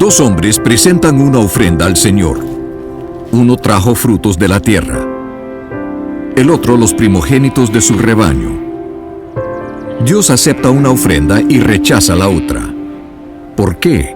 Dos hombres presentan una ofrenda al Señor. Uno trajo frutos de la tierra, el otro los primogénitos de su rebaño. Dios acepta una ofrenda y rechaza la otra. ¿Por qué?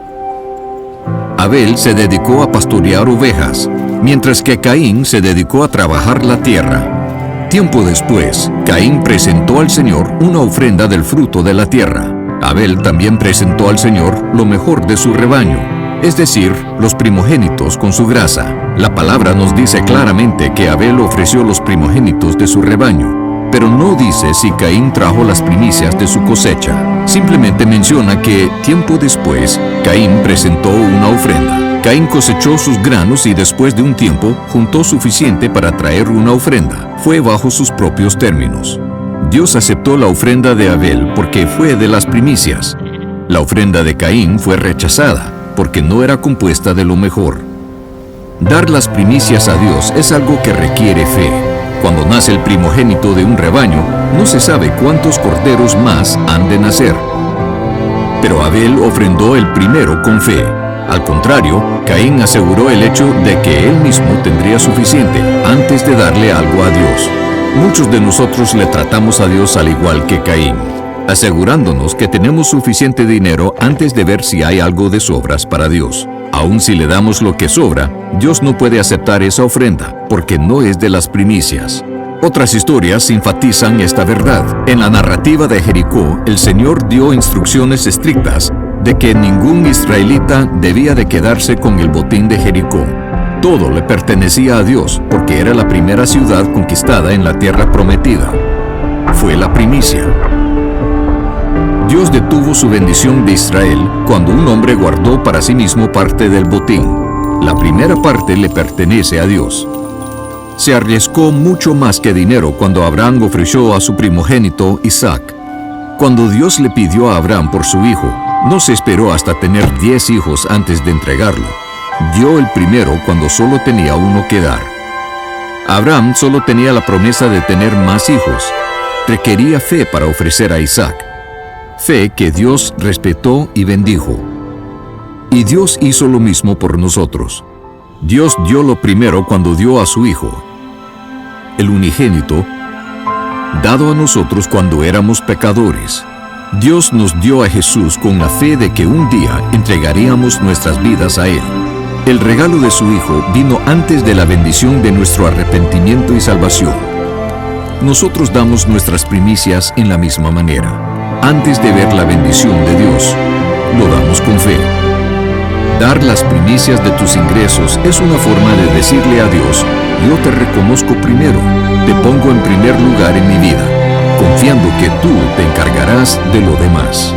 Abel se dedicó a pastorear ovejas, mientras que Caín se dedicó a trabajar la tierra. Tiempo después, Caín presentó al Señor una ofrenda del fruto de la tierra. Abel también presentó al Señor lo mejor de su rebaño, es decir, los primogénitos con su grasa. La palabra nos dice claramente que Abel ofreció los primogénitos de su rebaño, pero no dice si Caín trajo las primicias de su cosecha. Simplemente menciona que, tiempo después, Caín presentó una ofrenda. Caín cosechó sus granos y después de un tiempo juntó suficiente para traer una ofrenda. Fue bajo sus propios términos. Dios aceptó la ofrenda de Abel porque fue de las primicias. La ofrenda de Caín fue rechazada porque no era compuesta de lo mejor. Dar las primicias a Dios es algo que requiere fe. Cuando nace el primogénito de un rebaño, no se sabe cuántos corderos más han de nacer. Pero Abel ofrendó el primero con fe. Al contrario, Caín aseguró el hecho de que él mismo tendría suficiente antes de darle algo a Dios. Muchos de nosotros le tratamos a Dios al igual que Caín, asegurándonos que tenemos suficiente dinero antes de ver si hay algo de sobras para Dios. Aun si le damos lo que sobra, Dios no puede aceptar esa ofrenda, porque no es de las primicias. Otras historias enfatizan esta verdad. En la narrativa de Jericó, el Señor dio instrucciones estrictas de que ningún israelita debía de quedarse con el botín de Jericó. Todo le pertenecía a Dios, porque era la primera ciudad conquistada en la tierra prometida. Fue la primicia. Dios detuvo su bendición de Israel cuando un hombre guardó para sí mismo parte del botín. La primera parte le pertenece a Dios. Se arriesgó mucho más que dinero cuando Abraham ofreció a su primogénito Isaac. Cuando Dios le pidió a Abraham por su hijo, no se esperó hasta tener 10 hijos antes de entregarlo. Dio el primero cuando solo tenía uno que dar. Abraham solo tenía la promesa de tener más hijos. Requería fe para ofrecer a Isaac. Fe que Dios respetó y bendijo. Y Dios hizo lo mismo por nosotros. Dios dio lo primero cuando dio a su Hijo, el unigénito, dado a nosotros cuando éramos pecadores. Dios nos dio a Jesús con la fe de que un día entregaríamos nuestras vidas a Él. El regalo de su Hijo vino antes de la bendición de nuestro arrepentimiento y salvación. Nosotros damos nuestras primicias en la misma manera. Antes de ver la bendición de Dios, lo damos con fe. Dar las primicias de tus ingresos es una forma de decirle a Dios: yo te reconozco primero, te pongo en primer lugar en mi vida, confiando que tú te encargarás de lo demás.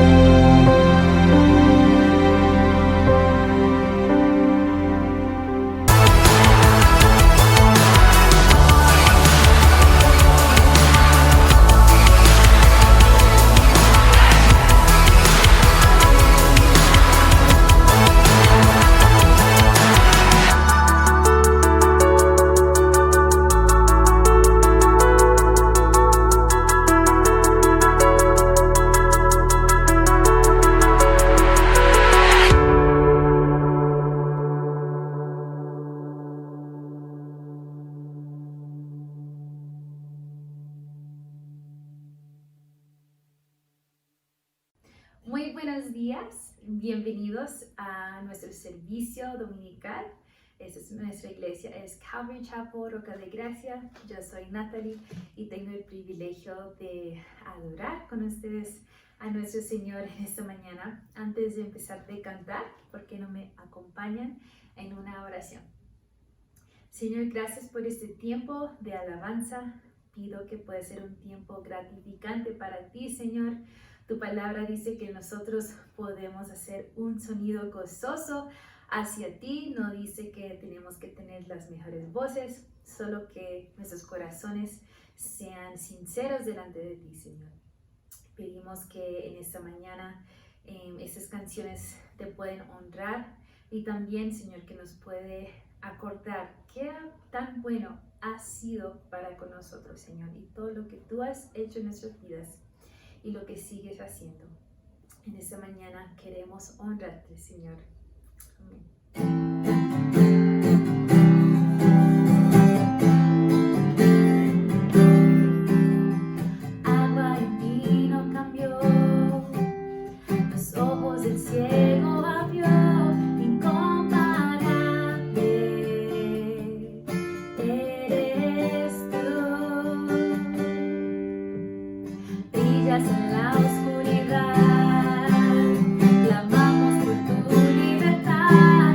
Muy buenos días, bienvenidos a nuestro servicio dominical. Nuestra iglesia es Calvary Chapel, Roca de Gracia. Yo soy Natalie y tengo el privilegio de adorar con ustedes a nuestro Señor en esta mañana. Antes de empezar de cantar, ¿por qué no me acompañan en una oración? Señor, gracias por este tiempo de alabanza. Pido que pueda ser un tiempo gratificante para ti, Señor. Tu palabra dice que nosotros podemos hacer un sonido gozoso hacia ti. No dice que tenemos que tener las mejores voces, solo que nuestros corazones sean sinceros delante de ti, Señor. Pedimos que en esta mañana estas canciones te pueden honrar y también, Señor, que nos puede acordar qué tan bueno has sido para con nosotros, Señor, y todo lo que tú has hecho en nuestras vidas y lo que sigues haciendo. En esta mañana queremos honrarte, Señor. Agua en vino cambió, los ojos del ciego abrió, incomparable eres tú. Brillas en la oscuridad, clamamos por tu libertad.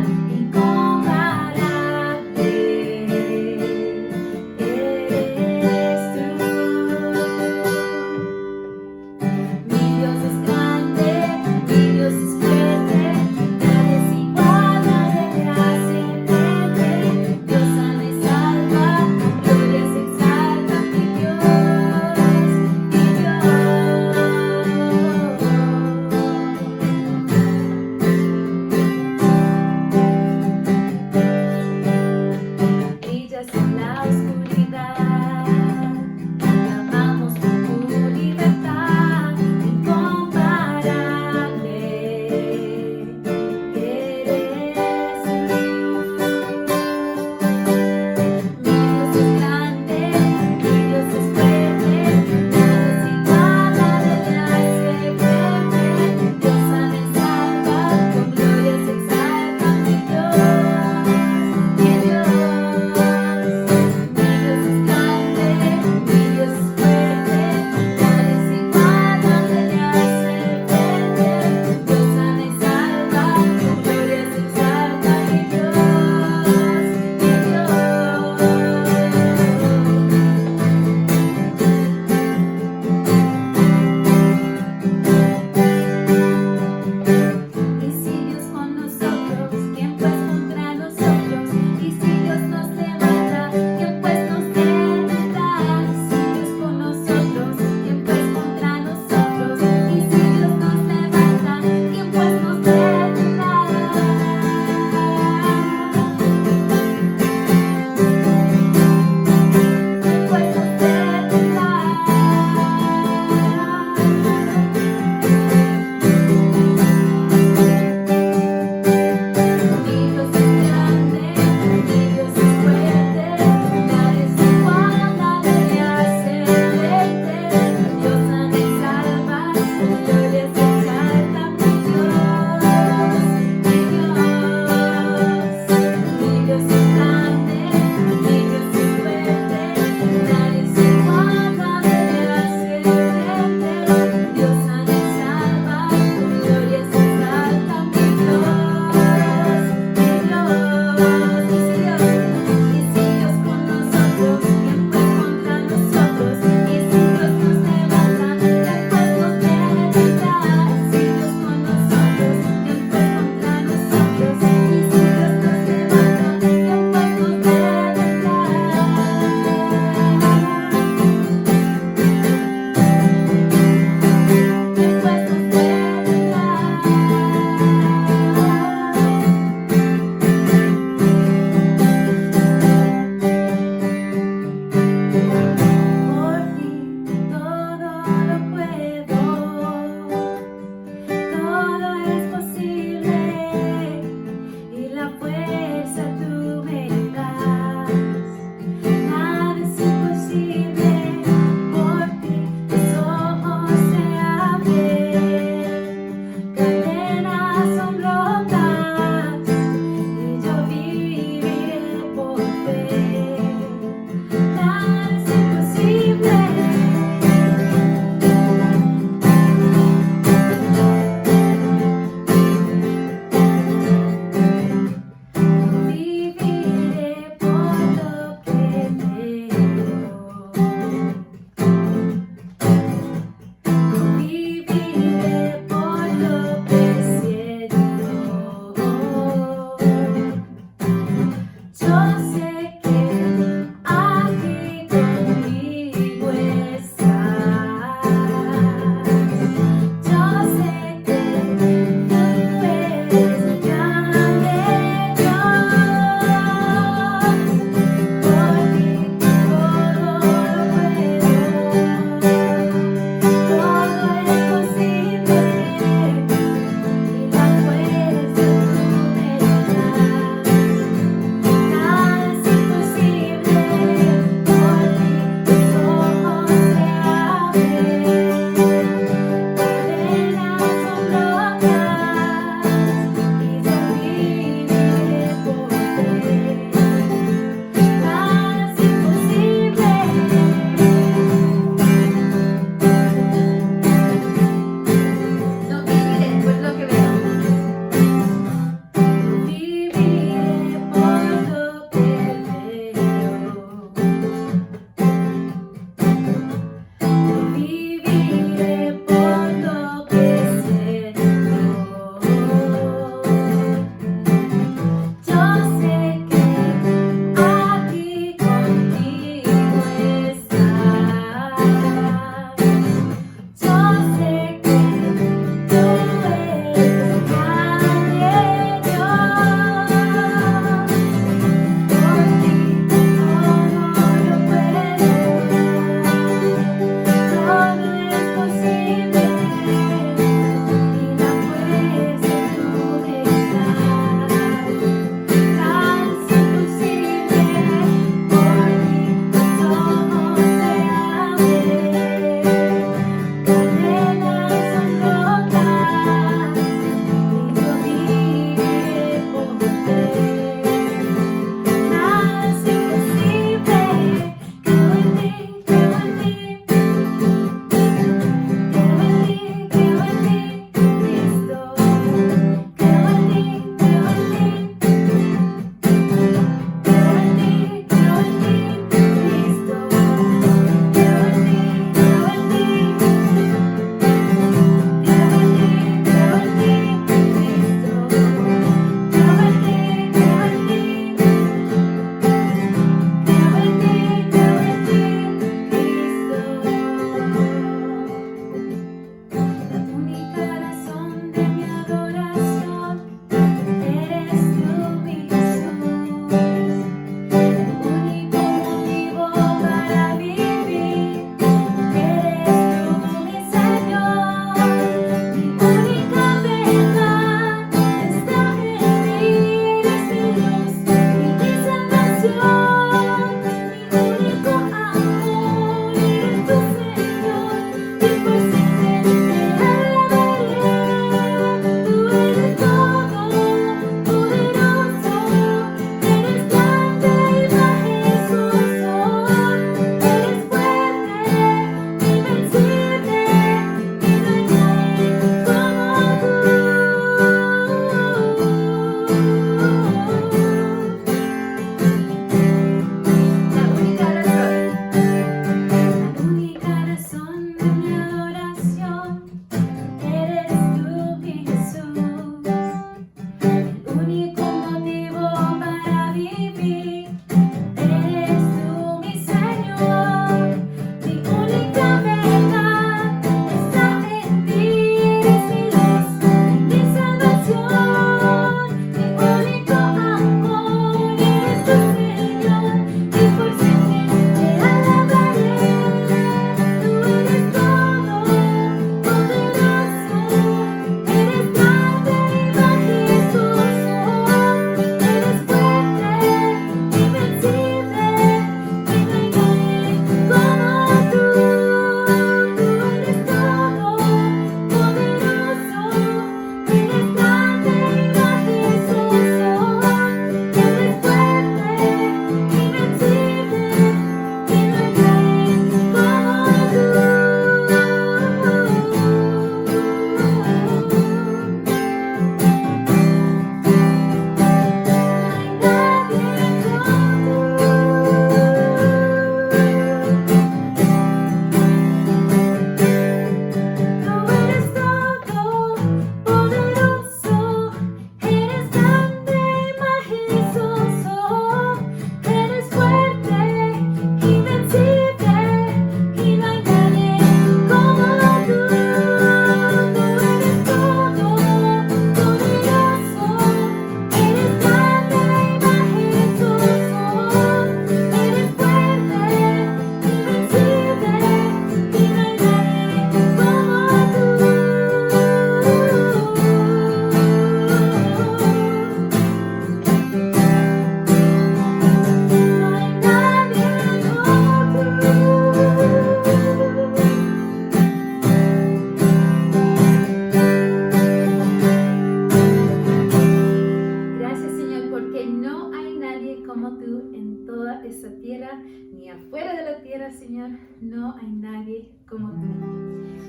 nadie como tú en toda esta tierra, ni afuera de la tierra, Señor. No hay nadie como tú.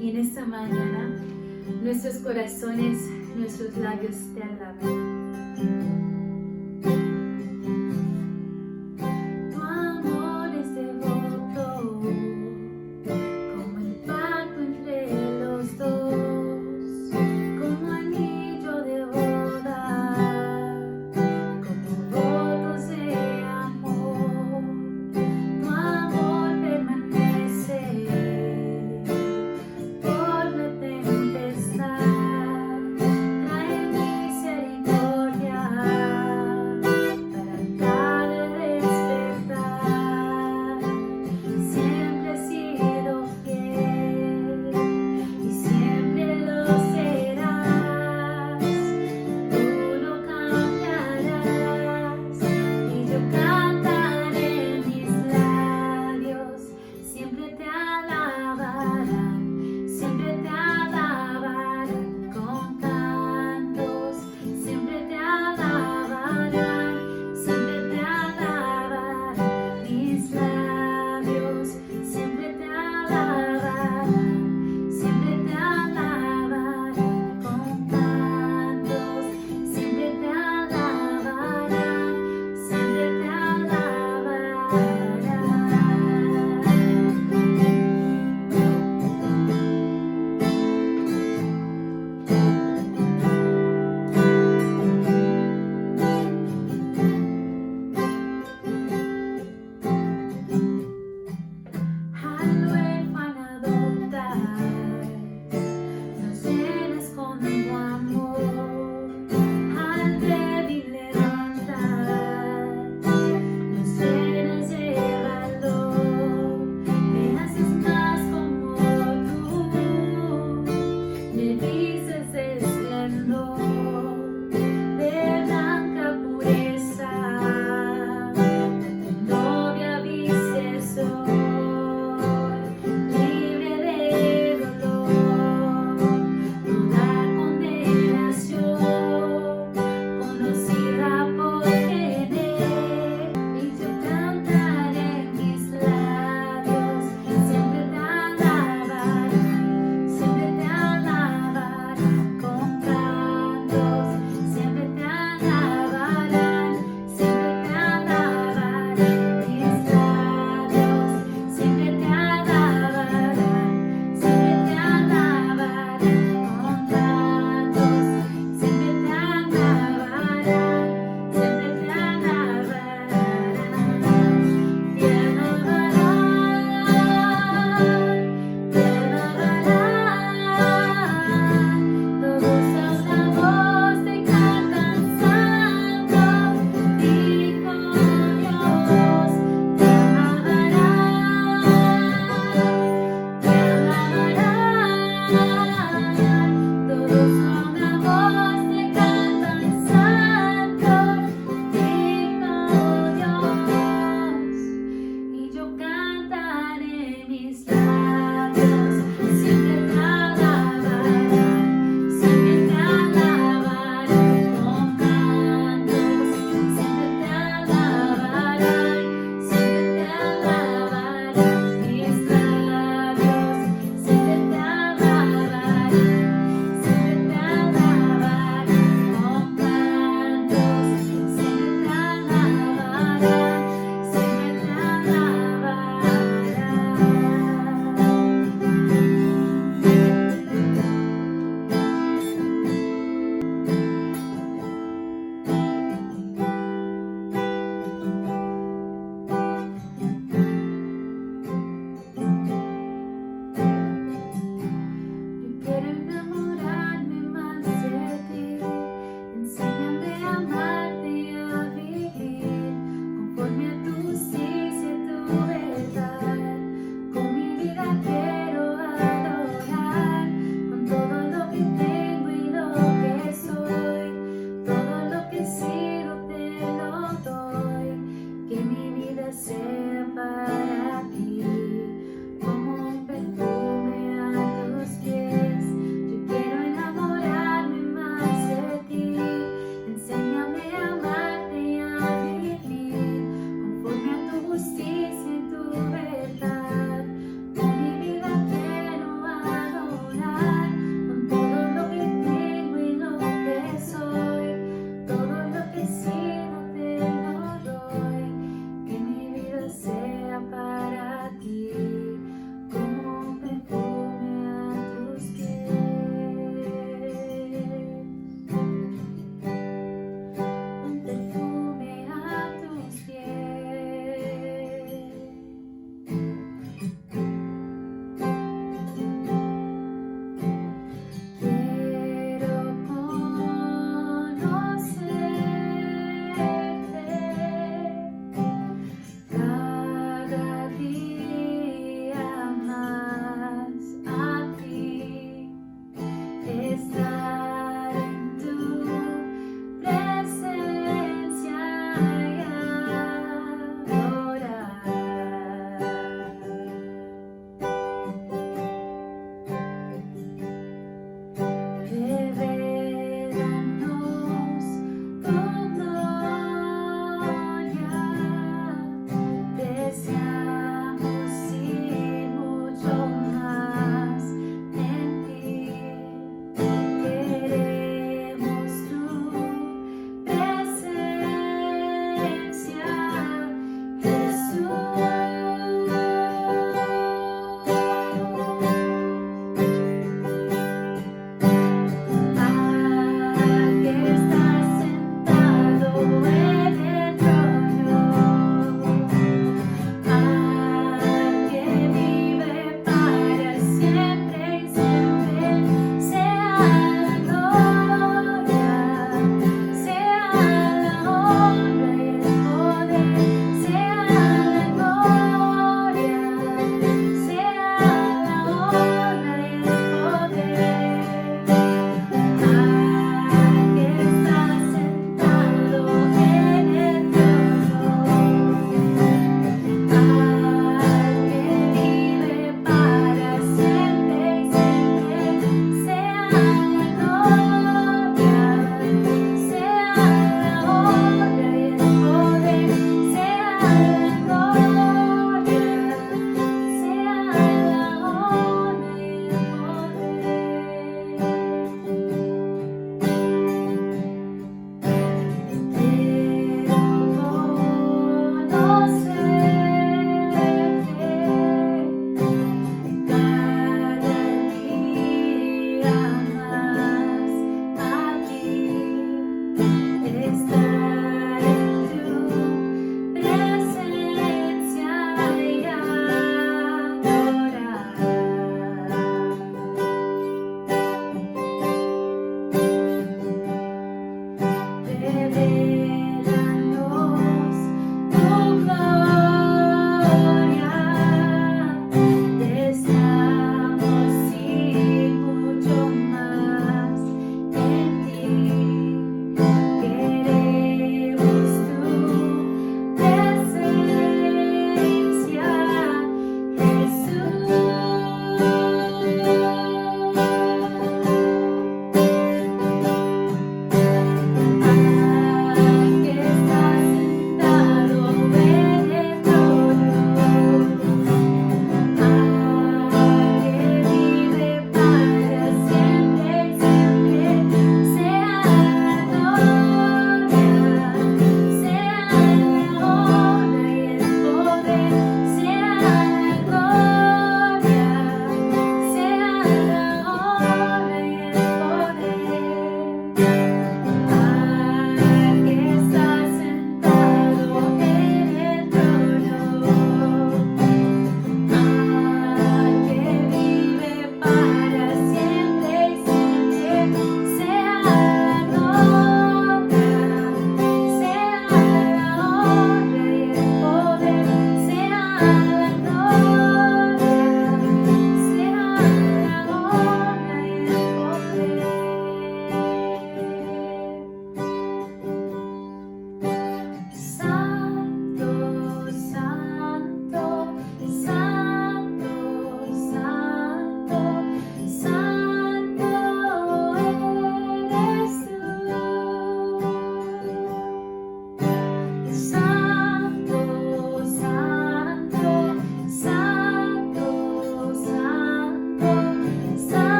Y en esta mañana, nuestros corazones, nuestros labios te alaban. Tu amor es devoto, como el pacto entre los dos, como anillo de boda, como votos de amor. Tu amor permanece por la tempestad, trae misericordia.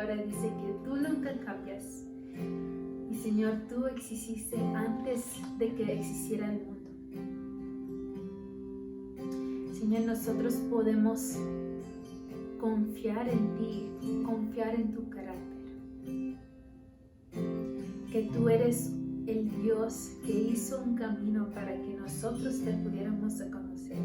palabra dice que tú nunca cambias. Y Señor, tú exististe antes de que existiera el mundo. Señor, nosotros podemos confiar en ti, confiar en tu carácter. Que tú eres el Dios que hizo un camino para que nosotros te pudiéramos conocer.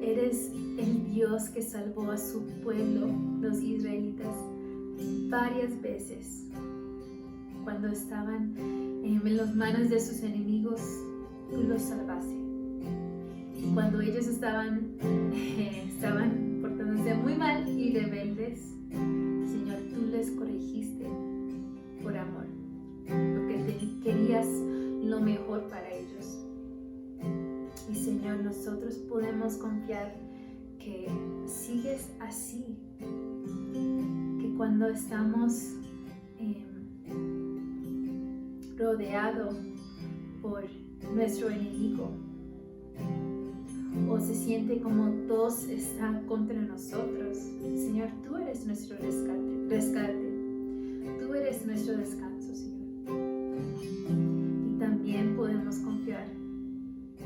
Eres el Dios que salvó a su pueblo, los israelitas, varias veces. Cuando estaban en las manos de sus enemigos, tú los salvaste. Y cuando ellos estaban portándose muy mal y rebeldes, Señor, tú les corregiste por amor, porque querías lo mejor para ellos. Y Señor, nosotros podemos confiar que sigues así, que cuando estamos rodeados por nuestro enemigo, o se siente como todos están contra nosotros, Señor, tú eres nuestro rescate. Tú eres nuestro descanso, Señor. Y también podemos confiar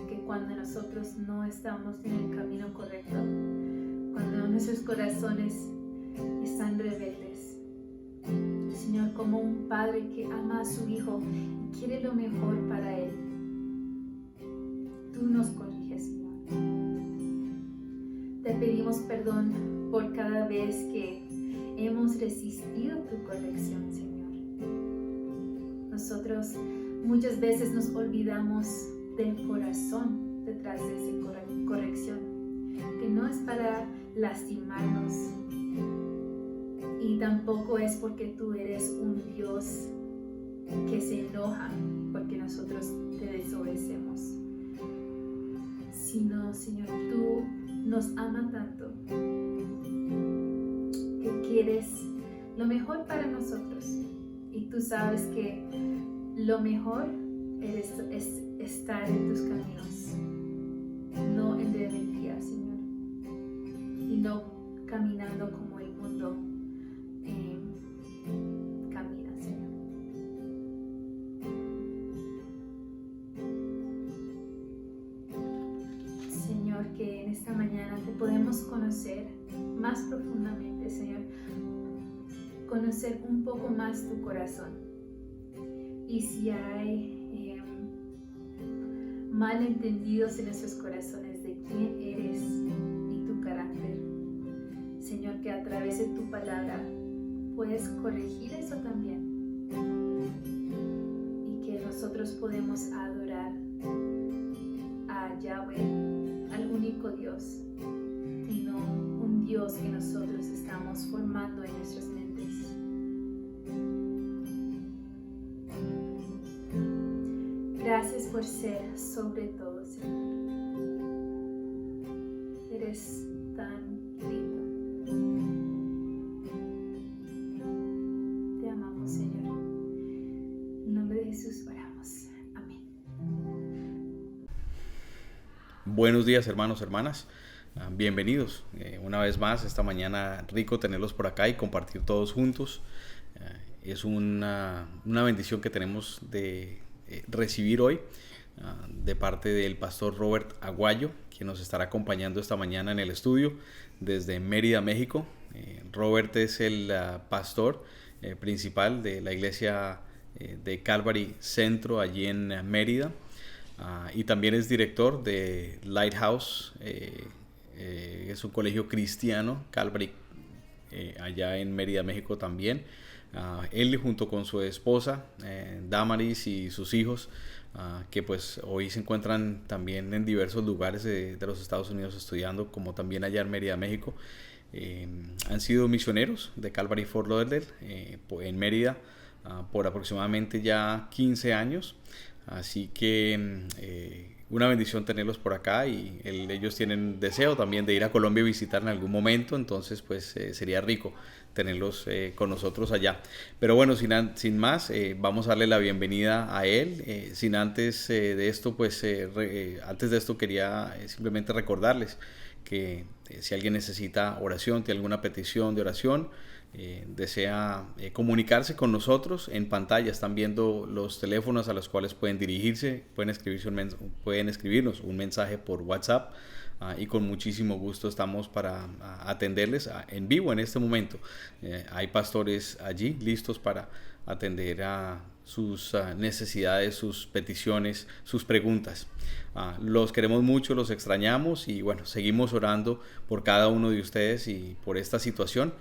que cuando nosotros no estamos en el camino correcto, cuando nuestros corazones están rebeldes, Señor, como un padre que ama a su hijo y quiere lo mejor para él, tú nos corriges, Señor. Te pedimos perdón por cada vez que hemos resistido tu corrección, Señor. Nosotros muchas veces nos olvidamos del corazón detrás de esa corrección, que no es para lastimarnos y tampoco es porque tú eres un Dios que se enoja porque nosotros te desobedecemos, sino, Señor, tú nos amas tanto que quieres lo mejor para nosotros, y tú sabes que lo mejor es estar en tus caminos, no en rebeldía, Señor, y no caminando como el mundo camina, Señor. Señor, que en esta mañana te podemos conocer más profundamente, Señor, conocer un poco más tu corazón. Y si hay malentendidos en nuestros corazones de quién eres y tu carácter, Señor, que a través de tu palabra puedes corregir eso también, y que nosotros podemos adorar a Yahweh, al único Dios, y no un Dios que nosotros estamos formando en nuestras mentes. Gracias por ser sobre todo, Señor. Eres tan lindo. Te amamos, Señor. En nombre de Jesús oramos. Amén. Buenos días, hermanos, hermanas. Bienvenidos una vez más esta mañana. Rico tenerlos por acá y compartir todos juntos. Es una bendición que tenemos de recibir hoy de parte del pastor Robert Aguayo, quien nos estará acompañando esta mañana en el estudio desde Mérida, México. Robert es el pastor principal de la iglesia de Calvary Centro allí en Mérida, y también es director de Lighthouse, es un colegio cristiano, Calvary, allá en Mérida, México también. Él junto con su esposa Damaris y sus hijos, que pues hoy se encuentran también en diversos lugares de los Estados Unidos estudiando, como también allá en Mérida, México, han sido misioneros de Calvary Fort Lauderdale en Mérida por aproximadamente ya 15 años. Así que una bendición tenerlos por acá, y ellos tienen deseo también de ir a Colombia y visitar en algún momento, entonces pues sería rico tenerlos con nosotros allá. Pero bueno, sin más, vamos a darle la bienvenida a él. Sin antes de esto, pues antes de esto quería simplemente recordarles que si alguien necesita oración, tiene alguna petición de oración, desea comunicarse con nosotros, en pantalla están viendo los teléfonos a los cuales pueden dirigirse, pueden escribirnos un mensaje por WhatsApp, y con muchísimo gusto estamos para atenderles en vivo en este momento. Hay pastores allí listos para atender a sus necesidades, sus peticiones, sus preguntas. Los queremos mucho, los extrañamos y bueno, seguimos orando por cada uno de ustedes y por esta situación,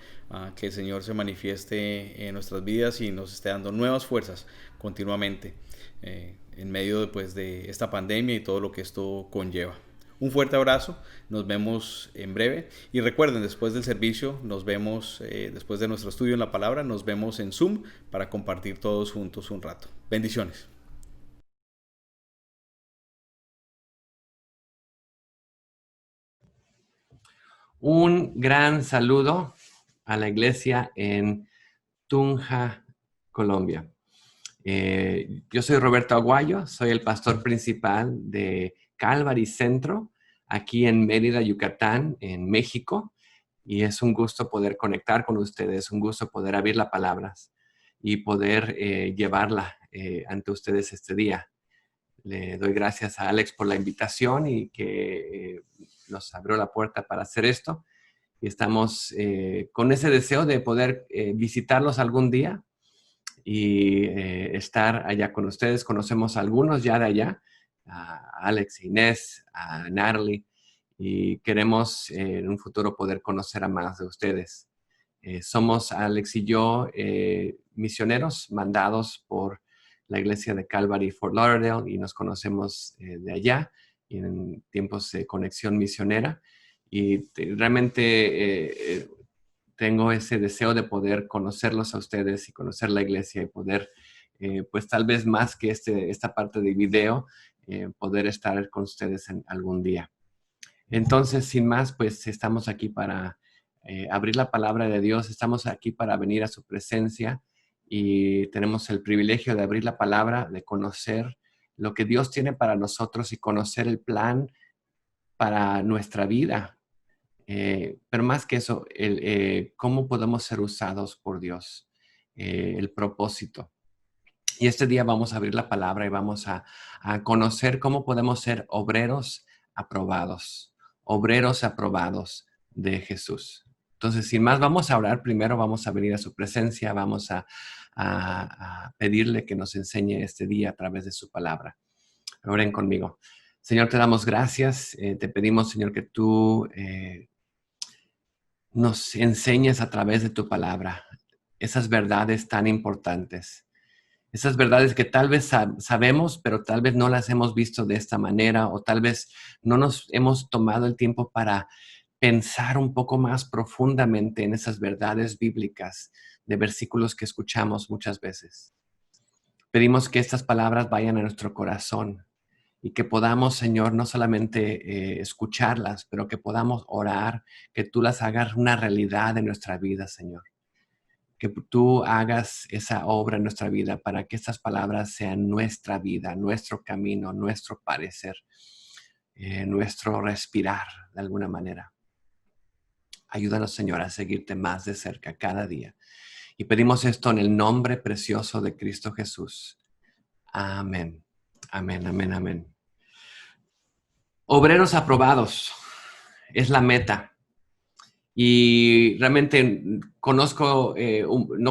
que el Señor se manifieste en nuestras vidas y nos esté dando nuevas fuerzas continuamente en medio de esta pandemia y todo lo que esto conlleva. Un fuerte abrazo, nos vemos en breve y recuerden, después del servicio nos vemos, después de nuestro estudio en la palabra, nos vemos en Zoom para compartir todos juntos un rato. Bendiciones. Un gran saludo a la iglesia en Tunja, Colombia. Yo soy Roberto Aguayo, soy el pastor principal de Calvary Centro, aquí en Mérida, Yucatán, en México. Y es un gusto poder conectar con ustedes, un gusto poder abrir las palabras y poder llevarla ante ustedes este día. Le doy gracias a Alex por la invitación y que nos abrió la puerta para hacer esto. Y estamos con ese deseo de poder visitarlos algún día y estar allá con ustedes. Conocemos a algunos ya de allá, a Alex, Inés, a Natalie, y queremos en un futuro poder conocer a más de ustedes. Somos Alex y yo misioneros mandados por la iglesia de Calvary Fort Lauderdale y nos conocemos de allá y en tiempos de conexión misionera. Y realmente tengo ese deseo de poder conocerlos a ustedes y conocer la iglesia y poder, pues tal vez más que esta parte de video, poder estar con ustedes en algún día. Entonces, sin más, pues estamos aquí para abrir la palabra de Dios, estamos aquí para venir a su presencia y tenemos el privilegio de abrir la palabra, de conocer lo que Dios tiene para nosotros y conocer el plan para nuestra vida. Pero más que eso, cómo podemos ser usados por Dios, el propósito. Y este día vamos a abrir la palabra y vamos a conocer cómo podemos ser obreros aprobados de Jesús. Entonces, sin más, vamos a orar. Primero vamos a venir a su presencia, vamos a pedirle que nos enseñe este día a través de su palabra. Oren conmigo. Señor, te damos gracias. Te pedimos, Señor, que tú nos enseñes a través de tu palabra esas verdades tan importantes. Esas verdades que tal vez sabemos, pero tal vez no las hemos visto de esta manera o tal vez no nos hemos tomado el tiempo para pensar un poco más profundamente en esas verdades bíblicas de versículos que escuchamos muchas veces. Pedimos que estas palabras vayan a nuestro corazón y que podamos, Señor, no solamente escucharlas, pero que podamos orar, que tú las hagas una realidad en nuestra vida, Señor. Que tú hagas esa obra en nuestra vida para que estas palabras sean nuestra vida, nuestro camino, nuestro parecer, nuestro respirar de alguna manera. Ayúdanos, Señor, a seguirte más de cerca cada día. Y pedimos esto en el nombre precioso de Cristo Jesús. Amén. Amén, amén, amén. Obreros aprobados es la meta. Y realmente no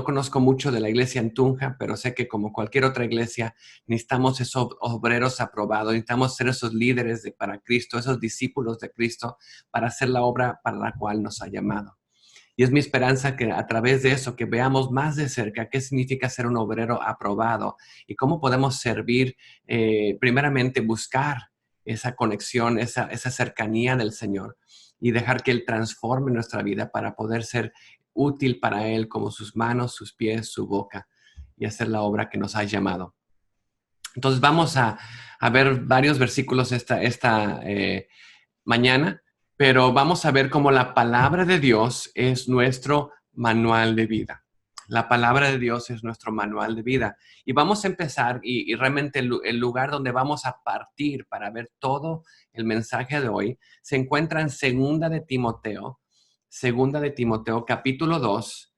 conozco mucho de la iglesia en Tunja, pero sé que como cualquier otra iglesia necesitamos esos obreros aprobados, necesitamos ser esos líderes para Cristo, esos discípulos de Cristo para hacer la obra para la cual nos ha llamado. Y es mi esperanza que a través de eso, que veamos más de cerca qué significa ser un obrero aprobado y cómo podemos servir, primeramente buscar esa conexión, esa cercanía del Señor y dejar que Él transforme nuestra vida para poder ser útil para Él como sus manos, sus pies, su boca y hacer la obra que nos ha llamado. Entonces vamos a ver varios versículos esta mañana, pero vamos a ver cómo la palabra de Dios es nuestro manual de vida. La palabra de Dios es nuestro manual de vida. Y vamos a empezar, y realmente el lugar donde vamos a partir para ver todo el mensaje de hoy se encuentra en Segunda de Timoteo, capítulo 2,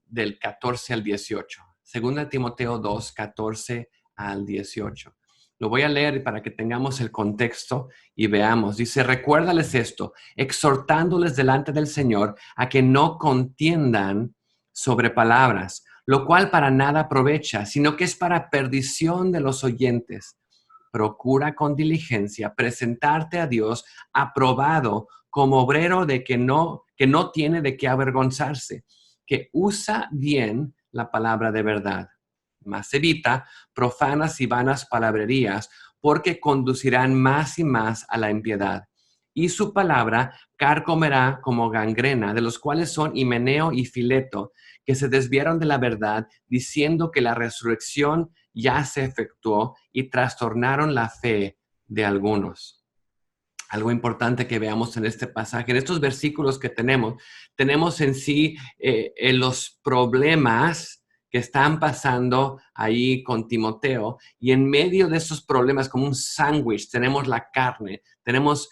del 14 al 18. Segunda de Timoteo 2, 14 al 18. Lo voy a leer para que tengamos el contexto y veamos. Dice, recuérdales esto, exhortándoles delante del Señor a que no contiendan sobre palabras, lo cual para nada aprovecha, sino que es para perdición de los oyentes. Procura con diligencia presentarte a Dios aprobado como obrero de que no tiene de qué avergonzarse, que usa bien la palabra de verdad. Mas evita profanas y vanas palabrerías, porque conducirán más y más a la impiedad. Y su palabra carcomerá como gangrena, de los cuales son Himeneo y Fileto, que se desviaron de la verdad, diciendo que la resurrección ya se efectuó y trastornaron la fe de algunos. Algo importante que veamos en este pasaje, en estos versículos que tenemos en sí los problemas que están pasando ahí con Timoteo, y en medio de esos problemas, como un sándwich, tenemos la carne, tenemos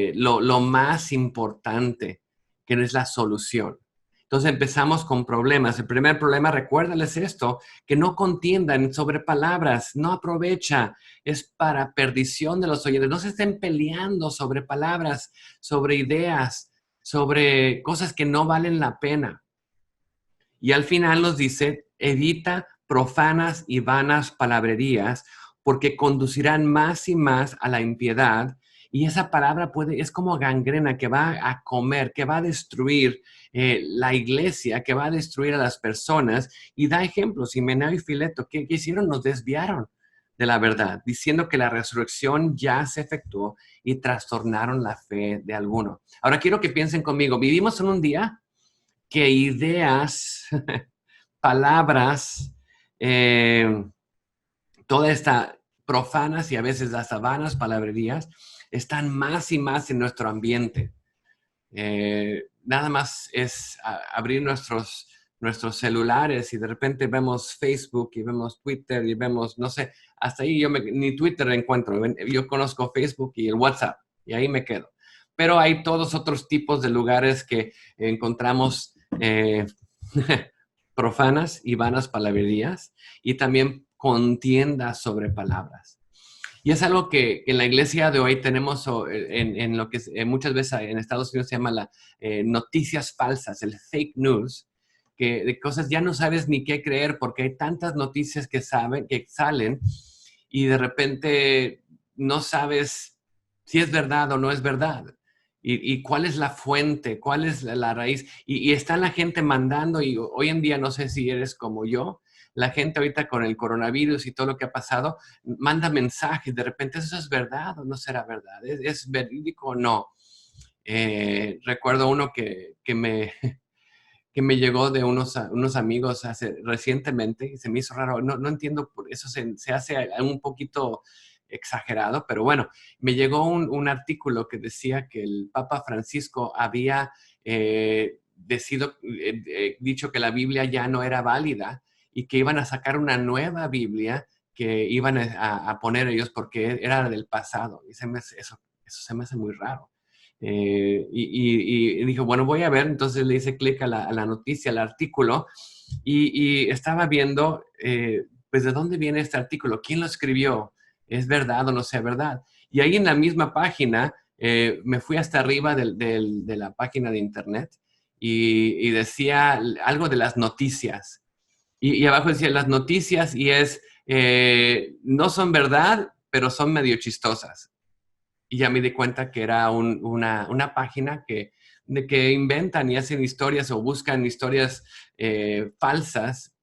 lo más importante, que es la solución. Entonces empezamos con problemas. El primer problema, recuérdales esto, que no contiendan sobre palabras, no aprovecha, es para perdición de los oyentes. No se estén peleando sobre palabras, sobre ideas, sobre cosas que no valen la pena. Y al final nos dice, evita profanas y vanas palabrerías, porque conducirán más y más a la impiedad. Y esa palabra es como gangrena que va a comer, que va a destruir la iglesia, que va a destruir a las personas. Y da ejemplos. Himeneo y Fileto, ¿qué hicieron? Nos desviaron de la verdad, diciendo que la resurrección ya se efectuó y trastornaron la fe de alguno. Ahora quiero que piensen conmigo. Vivimos en un día que ideas, palabras, toda esta profanas y a veces las vanas palabrerías están más y más en nuestro ambiente. Nada más es abrir nuestros celulares y de repente vemos Facebook y vemos Twitter y vemos, no sé, hasta ahí ni Twitter encuentro. Yo conozco Facebook y el WhatsApp y ahí me quedo. Pero hay todos otros tipos de lugares que encontramos profanas y vanas palabrerías y también contiendas sobre palabras. Y es algo que en la iglesia de hoy tenemos en lo que muchas veces en Estados Unidos se llama las noticias falsas, el fake news, que de cosas ya no sabes ni qué creer porque hay tantas noticias que salen y de repente no sabes si es verdad o no es verdad. Y cuál es la fuente, cuál es la raíz. Y está la gente mandando, y hoy en día no sé si eres como yo, la gente ahorita con el coronavirus y todo lo que ha pasado, manda mensajes, de repente eso es verdad o no será verdad, es verídico o no. Recuerdo uno que me llegó de unos amigos recientemente y se me hizo raro, no entiendo, por eso se hace un poquito exagerado, pero bueno, me llegó un artículo que decía que el Papa Francisco había dicho que la Biblia ya no era válida y que iban a sacar una nueva Biblia que iban a poner ellos porque era del pasado. Y eso se me hace muy raro. Y dijo, bueno, voy a ver. Entonces le hice clic a la noticia, al artículo, y estaba viendo, pues, ¿de dónde viene este artículo? ¿Quién lo escribió? ¿Es verdad o no sea verdad? Y ahí en la misma página, me fui hasta arriba de la página de internet y decía algo de las noticias. Y abajo decía las noticias y no son verdad, pero son medio chistosas. Y ya me di cuenta que era una página que inventan y hacen historias o buscan historias falsas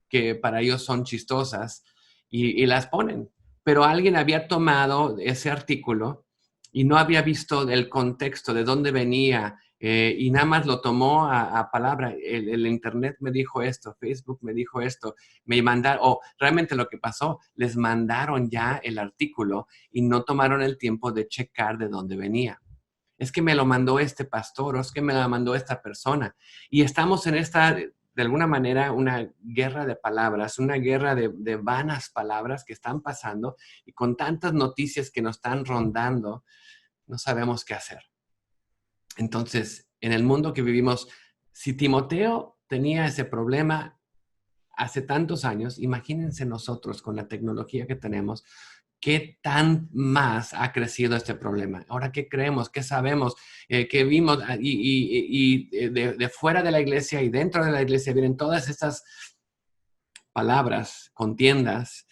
que para ellos son chistosas y las ponen. Pero alguien había tomado ese artículo y no había visto el contexto, de dónde venía, y nada más lo tomó a palabra. El internet me dijo esto, Facebook me dijo esto, me mandaron, realmente lo que pasó, les mandaron ya el artículo y no tomaron el tiempo de checar de dónde venía. Es que me lo mandó este pastor, o es que me lo mandó esta persona. Y estamos en esta de alguna manera una guerra de palabras, una guerra de vanas palabras que están pasando y con tantas noticias que nos están rondando, no sabemos qué hacer. Entonces, en el mundo que vivimos, si Timoteo tenía ese problema hace tantos años, imagínense nosotros con la tecnología que tenemos, qué tan más ha crecido este problema. Ahora, ¿qué creemos? ¿Qué sabemos? ¿Qué vimos? De fuera de la iglesia y dentro de la iglesia vienen todas estas palabras, contiendas,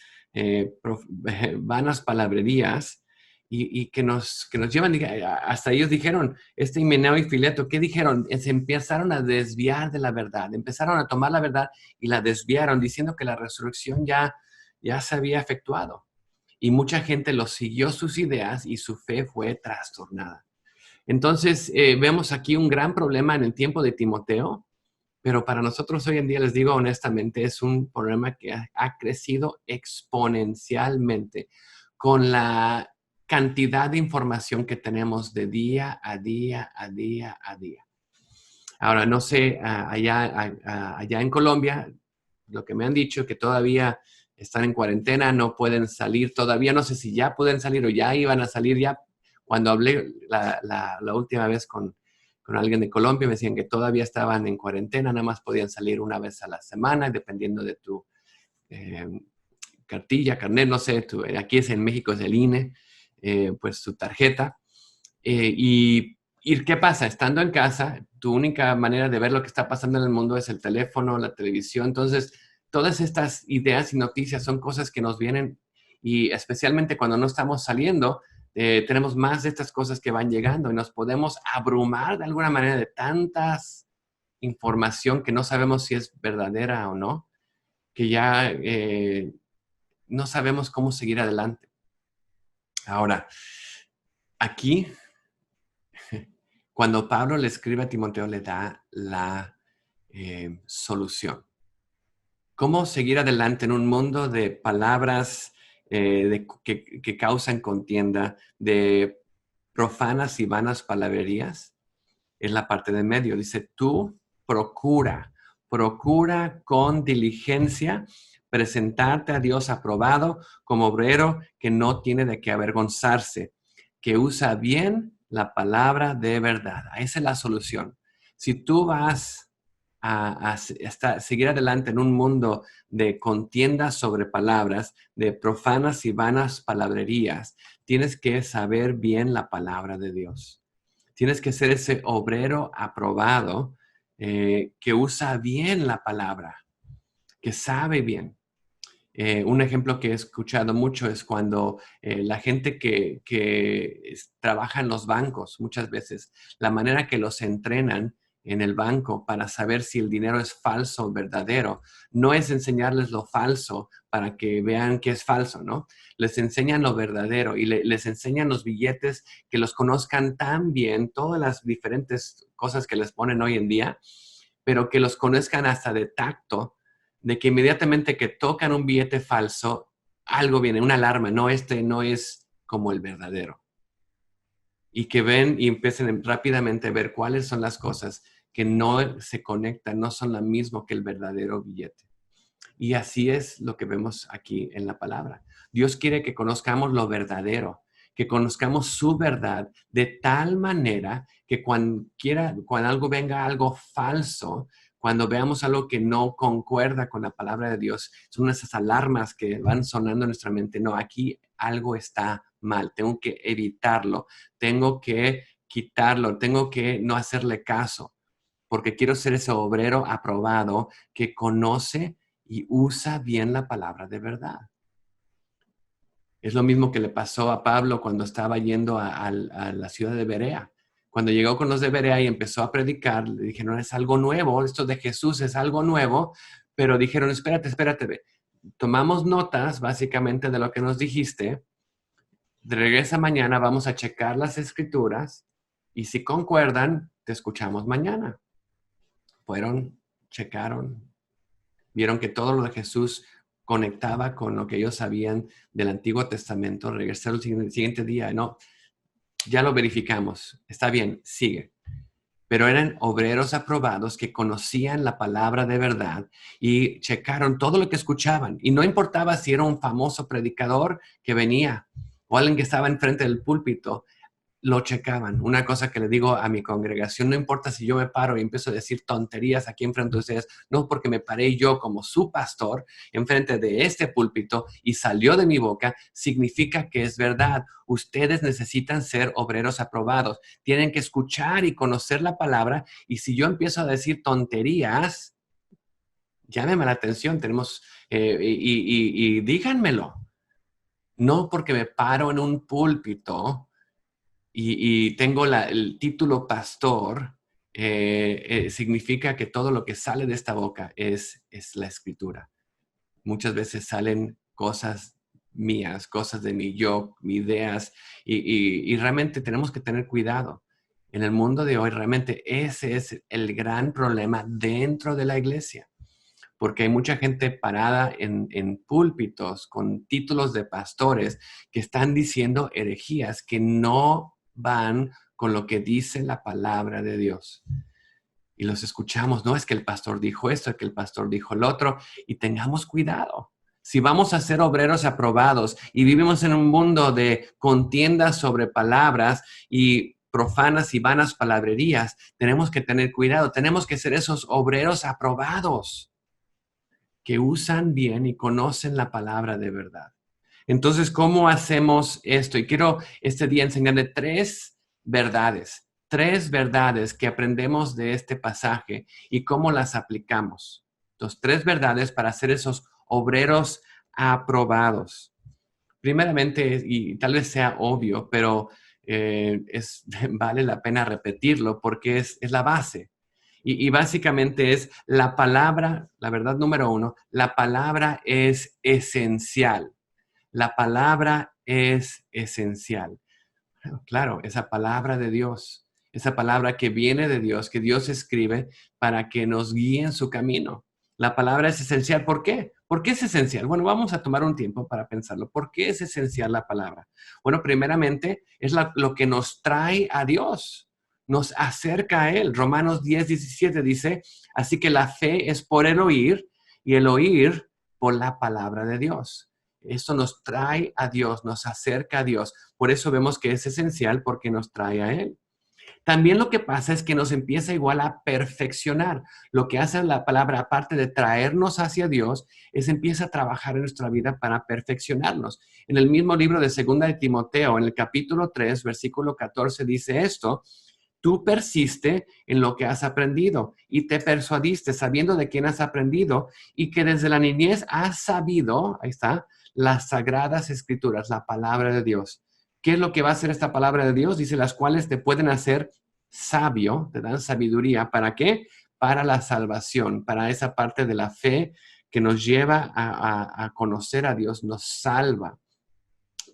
vanas palabrerías, y que nos llevan, hasta ellos dijeron, Himeneo y Fileto, ¿qué dijeron? Se empezaron a desviar de la verdad, empezaron a tomar la verdad y la desviaron, diciendo que la resurrección ya se había efectuado. Y mucha gente los siguió sus ideas y su fe fue trastornada. Entonces, vemos aquí un gran problema en el tiempo de Timoteo, pero para nosotros hoy en día, les digo honestamente, es un problema que ha crecido exponencialmente con la cantidad de información que tenemos de día a día, a día a día. Ahora, no sé, allá en Colombia, lo que me han dicho que todavía están en cuarentena, no pueden salir todavía, no sé si ya pueden salir o ya iban a salir ya. Cuando hablé la última vez con alguien de Colombia, me decían que todavía estaban en cuarentena, nada más podían salir una vez a la semana, dependiendo de tu cartilla, carnet, no sé, aquí en México es el INE, pues su tarjeta. ¿Y qué pasa? Estando en casa, tu única manera de ver lo que está pasando en el mundo es el teléfono, la televisión. Entonces, todas estas ideas y noticias son cosas que nos vienen, y especialmente cuando no estamos saliendo, tenemos más de estas cosas que van llegando y nos podemos abrumar de alguna manera de tantas información que no sabemos si es verdadera o no, que ya no sabemos cómo seguir adelante. Ahora, aquí, cuando Pablo le escribe a Timoteo, le da la solución. ¿Cómo seguir adelante en un mundo de palabras que causan contienda, de profanas y vanas palabrerías? Es la parte de medio. Dice, tú procura con diligencia presentarte a Dios aprobado como obrero que no tiene de qué avergonzarse, que usa bien la palabra de verdad. Esa es la solución. Si tú vas a seguir adelante en un mundo de contiendas sobre palabras, de profanas y vanas palabrerías, tienes que saber bien la palabra de Dios. Tienes que ser ese obrero aprobado que usa bien la palabra, que sabe bien. Un ejemplo que he escuchado mucho es cuando la gente que trabaja en los bancos, muchas veces, la manera que los entrenan en el banco para saber si el dinero es falso o verdadero, no es enseñarles lo falso para que vean que es falso, ¿no? Les enseñan lo verdadero y les enseñan los billetes, que los conozcan tan bien, todas las diferentes cosas que les ponen hoy en día, pero que los conozcan hasta de tacto, de que inmediatamente que tocan un billete falso, algo viene, una alarma, no, este no es como el verdadero. Y que ven y empiecen rápidamente a ver cuáles son las cosas que no se conectan, no son lo mismo que el verdadero billete. Y así es lo que vemos aquí en la palabra. Dios quiere que conozcamos lo verdadero, que conozcamos su verdad de tal manera que cuando algo venga algo falso, cuando veamos algo que no concuerda con la palabra de Dios, son esas alarmas que van sonando en nuestra mente. No, aquí algo está mal, tengo que evitarlo, tengo que quitarlo, tengo que no hacerle caso, porque quiero ser ese obrero aprobado que conoce y usa bien la palabra de verdad. Es lo mismo que le pasó a Pablo cuando estaba yendo a la ciudad de Berea. Cuando llegó con los de Berea y empezó a predicar, le dijeron, es algo nuevo, esto de Jesús es algo nuevo, pero dijeron, espérate. Tomamos notas básicamente de lo que nos dijiste, regresa mañana, vamos a checar las escrituras y si concuerdan, te escuchamos mañana. Fueron, checaron, vieron que todo lo de Jesús conectaba con lo que ellos sabían del Antiguo Testamento. Regresaron el siguiente día, no, ya lo verificamos, está bien, sigue. pero eran obreros aprobados que conocían la palabra de verdad y checaron todo lo que escuchaban. Y no importaba si era un famoso predicador que venía o alguien que estaba enfrente del púlpito, lo checaban. Una cosa que le digo a mi congregación, no importa si yo me paro y empiezo a decir tonterías aquí enfrente de ustedes, no porque me paré yo como su pastor enfrente de este púlpito y salió de mi boca, significa que es verdad. Ustedes necesitan ser obreros aprobados. Tienen que escuchar y conocer la palabra, y si yo empiezo a decir tonterías, llámeme la atención, y díganmelo. No porque me paro en un púlpito y tengo el título pastor, significa que todo lo que sale de esta boca es la escritura. Muchas veces salen cosas mías, cosas de mi yo, ideas, y realmente tenemos que tener cuidado. En el mundo de hoy, realmente ese es el gran problema dentro de la iglesia, porque hay mucha gente parada en púlpitos con títulos de pastores que están diciendo herejías que no van con lo que dice la palabra de Dios. Y los escuchamos, no es que el pastor dijo esto, es que el pastor dijo el otro, y tengamos cuidado. Si vamos a ser obreros aprobados y vivimos en un mundo de contiendas sobre palabras y profanas y vanas palabrerías, tenemos que tener cuidado, tenemos que ser esos obreros aprobados que usan bien y conocen la palabra de verdad. Entonces, ¿cómo hacemos esto? Y quiero este día enseñarle tres verdades que aprendemos de este pasaje y cómo las aplicamos. Entonces, tres verdades para ser esos obreros aprobados. Primeramente, y tal vez sea obvio, pero vale la pena repetirlo porque es la base. Y básicamente es la palabra, la verdad número uno, la palabra es esencial. La palabra es esencial. Claro, esa palabra de Dios, esa palabra que viene de Dios, que Dios escribe para que nos guíe en su camino. La palabra es esencial. ¿Por qué? ¿Por qué es esencial? Bueno, vamos a tomar un tiempo para pensarlo. ¿Por qué es esencial la palabra? Bueno, primeramente es lo que nos trae a Dios, nos acerca a Él. Romanos 10:17 dice, así que la fe es por el oír y el oír por la palabra de Dios. Eso nos trae a Dios, nos acerca a Dios. Por eso vemos que es esencial porque nos trae a Él. También lo que pasa es que nos empieza igual a perfeccionar. Lo que hace la palabra, aparte de traernos hacia Dios, es empieza a trabajar en nuestra vida para perfeccionarnos. En el mismo libro de 2 de Timoteo, en el capítulo 3, versículo 14, dice esto: tú persiste en lo que has aprendido y te persuadiste sabiendo de quién has aprendido y que desde la niñez has sabido, ahí está, las sagradas escrituras, la palabra de Dios. ¿Qué es lo que va a hacer esta palabra de Dios? Dice, las cuales te pueden hacer sabio, te dan sabiduría. ¿Para qué? Para la salvación, para esa parte de la fe que nos lleva a conocer a Dios, nos salva.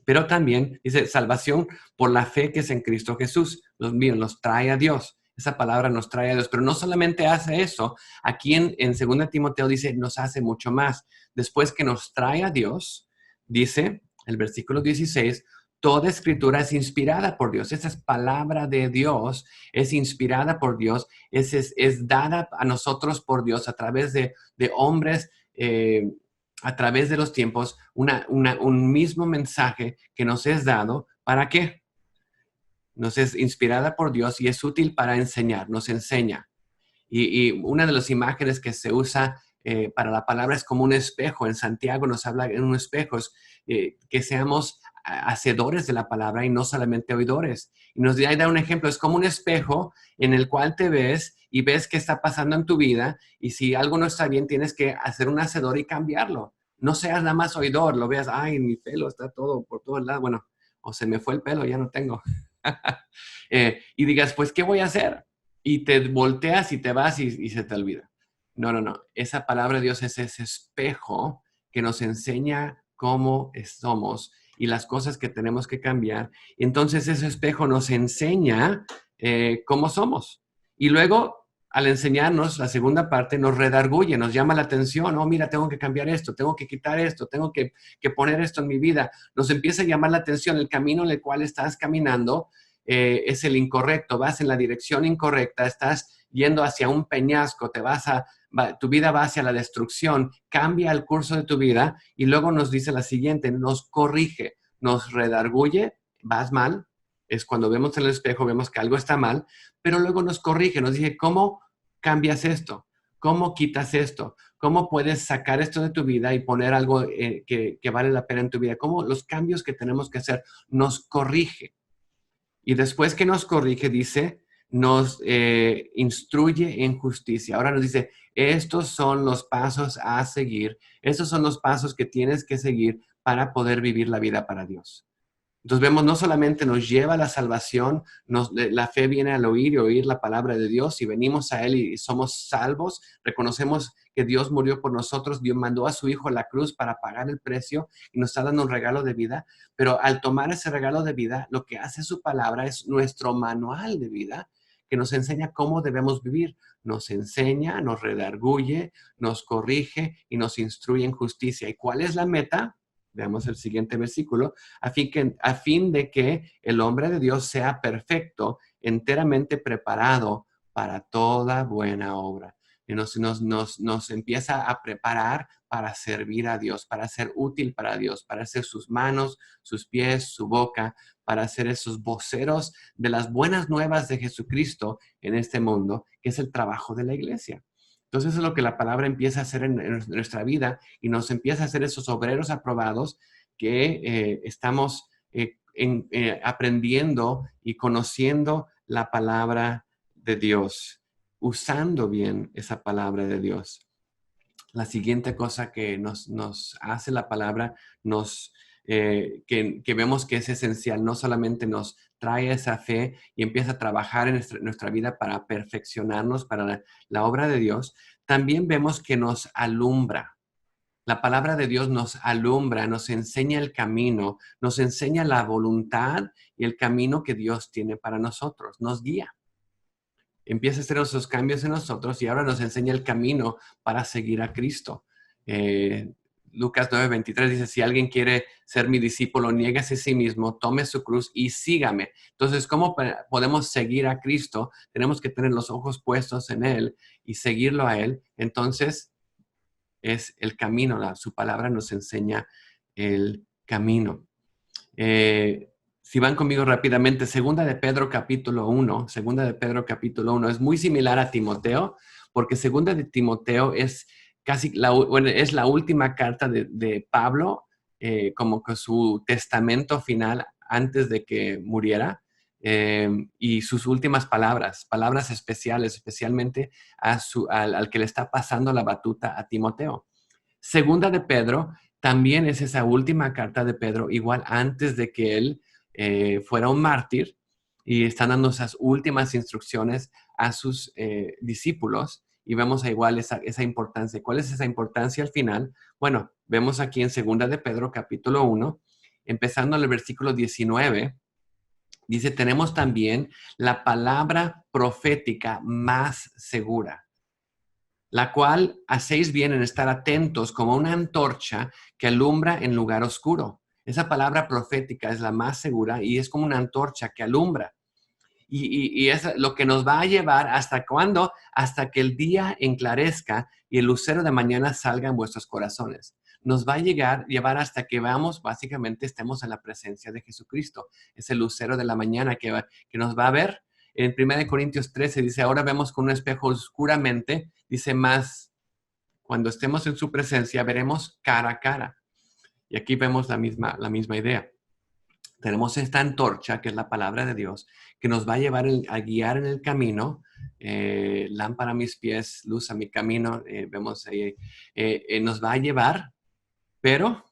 Pero también dice salvación por la fe que es en Cristo Jesús. Nos trae a Dios. Esa palabra nos trae a Dios. Pero no solamente hace eso. Aquí en 2 Timoteo dice, nos hace mucho más. Después que nos trae a Dios, dice el versículo 16, toda escritura es inspirada por Dios. Esa es palabra de Dios, es inspirada por Dios, es dada a nosotros por Dios a través de hombres, a través de los tiempos, un mismo mensaje que nos es dado. ¿Para qué? Nos es inspirada por Dios y es útil para enseñar, nos enseña. Y una de las imágenes que se usa para la palabra es como un espejo. En Santiago nos habla en un espejo, que seamos hacedores de la palabra y no solamente oidores. Y nos da un ejemplo, es como un espejo en el cual te ves y ves qué está pasando en tu vida, y si algo no está bien tienes que hacer un hacedor y cambiarlo. No seas nada más oidor, lo veas, ay, mi pelo está todo por todos lados, bueno, o se me fue el pelo, ya no tengo. Y digas, pues, ¿qué voy a hacer? Y te volteas y te vas y se te olvida. No. Esa palabra de Dios es ese espejo que nos enseña cómo somos y las cosas que tenemos que cambiar. Entonces ese espejo nos enseña cómo somos. Y luego, al enseñarnos, la segunda parte nos redarguye, nos llama la atención. Oh, mira, tengo que cambiar esto, tengo que quitar esto, tengo que poner esto en mi vida. Nos empieza a llamar la atención el camino en el cual estás caminando. es el incorrecto, vas en la dirección incorrecta, estás yendo hacia un peñasco, tu vida va hacia la destrucción, cambia el curso de tu vida y luego nos dice la siguiente, nos corrige, nos redarguye, vas mal, es cuando vemos en el espejo, vemos que algo está mal, pero luego nos corrige, nos dice, ¿cómo cambias esto? ¿Cómo quitas esto? ¿Cómo puedes sacar esto de tu vida y poner algo que vale la pena en tu vida? ¿Cómo los cambios que tenemos que hacer nos corrige? Y después que nos corrige, dice, nos instruye en justicia. Ahora nos dice, estos son los pasos a seguir. Estos son los pasos que tienes que seguir para poder vivir la vida para Dios. Entonces vemos, no solamente nos lleva a la salvación, la fe viene al oír y oír la palabra de Dios y venimos a Él y somos salvos, reconocemos que Dios murió por nosotros, Dios mandó a su Hijo a la cruz para pagar el precio y nos está dando un regalo de vida, pero al tomar ese regalo de vida, lo que hace su palabra es nuestro manual de vida que nos enseña cómo debemos vivir, nos enseña, nos redarguye, nos corrige y nos instruye en justicia. ¿Y cuál es la meta? Veamos el siguiente versículo. A fin de que el hombre de Dios sea perfecto, enteramente preparado para toda buena obra. Y nos empieza a preparar para servir a Dios, para ser útil para Dios, para ser sus manos, sus pies, su boca, para ser esos voceros de las buenas nuevas de Jesucristo en este mundo, que es el trabajo de la iglesia. Entonces eso es lo que la palabra empieza a hacer en nuestra vida y nos empieza a hacer esos obreros aprobados que estamos aprendiendo y conociendo la palabra de Dios, usando bien esa palabra de Dios. La siguiente cosa que nos hace la palabra, que vemos que es esencial, no solamente nos trae esa fe y empieza a trabajar en nuestra vida para perfeccionarnos para la obra de Dios, también vemos que nos alumbra. La palabra de Dios nos alumbra, nos enseña el camino, nos enseña la voluntad y el camino que Dios tiene para nosotros, nos guía. Empieza a hacer esos cambios en nosotros y ahora nos enseña el camino para seguir a Cristo. Lucas 9:23 dice, si alguien quiere ser mi discípulo, niéguese a sí mismo, tome su cruz y sígame. Entonces, ¿cómo podemos seguir a Cristo? Tenemos que tener los ojos puestos en Él y seguirlo a Él. Entonces, es el camino. Su palabra nos enseña el camino. Si van conmigo rápidamente, Segunda de Pedro capítulo 1, es muy similar a Timoteo, porque Segunda de Timoteo es es la última carta de Pablo, como que su testamento final antes de que muriera, y sus últimas palabras especiales, especialmente al que le está pasando la batuta a Timoteo. Segunda de Pedro también es esa última carta de Pedro, igual antes de que él fuera un mártir, y están dando esas últimas instrucciones a sus discípulos. Y vemos igual esa importancia. ¿Cuál es esa importancia al final? Bueno, vemos aquí en 2 de Pedro, capítulo 1, empezando en el versículo 19, dice, tenemos también la palabra profética más segura, la cual hacéis bien en estar atentos como una antorcha que alumbra en lugar oscuro. Esa palabra profética es la más segura y es como una antorcha que alumbra. Y es lo que nos va a llevar ¿hasta cuándo? Hasta que el día enclarezca y el lucero de mañana salga en vuestros corazones. Nos va a llevar hasta que básicamente estemos en la presencia de Jesucristo. Es el lucero de la mañana que nos va a ver. En 1 Corintios 13 dice, ahora vemos con un espejo oscuramente, dice más, cuando estemos en su presencia veremos cara a cara. Y aquí vemos la misma idea. Tenemos esta antorcha, que es la palabra de Dios, que nos va a llevar a guiar en el camino, lámpara a mis pies, luz a mi camino, vemos ahí, nos va a llevar, pero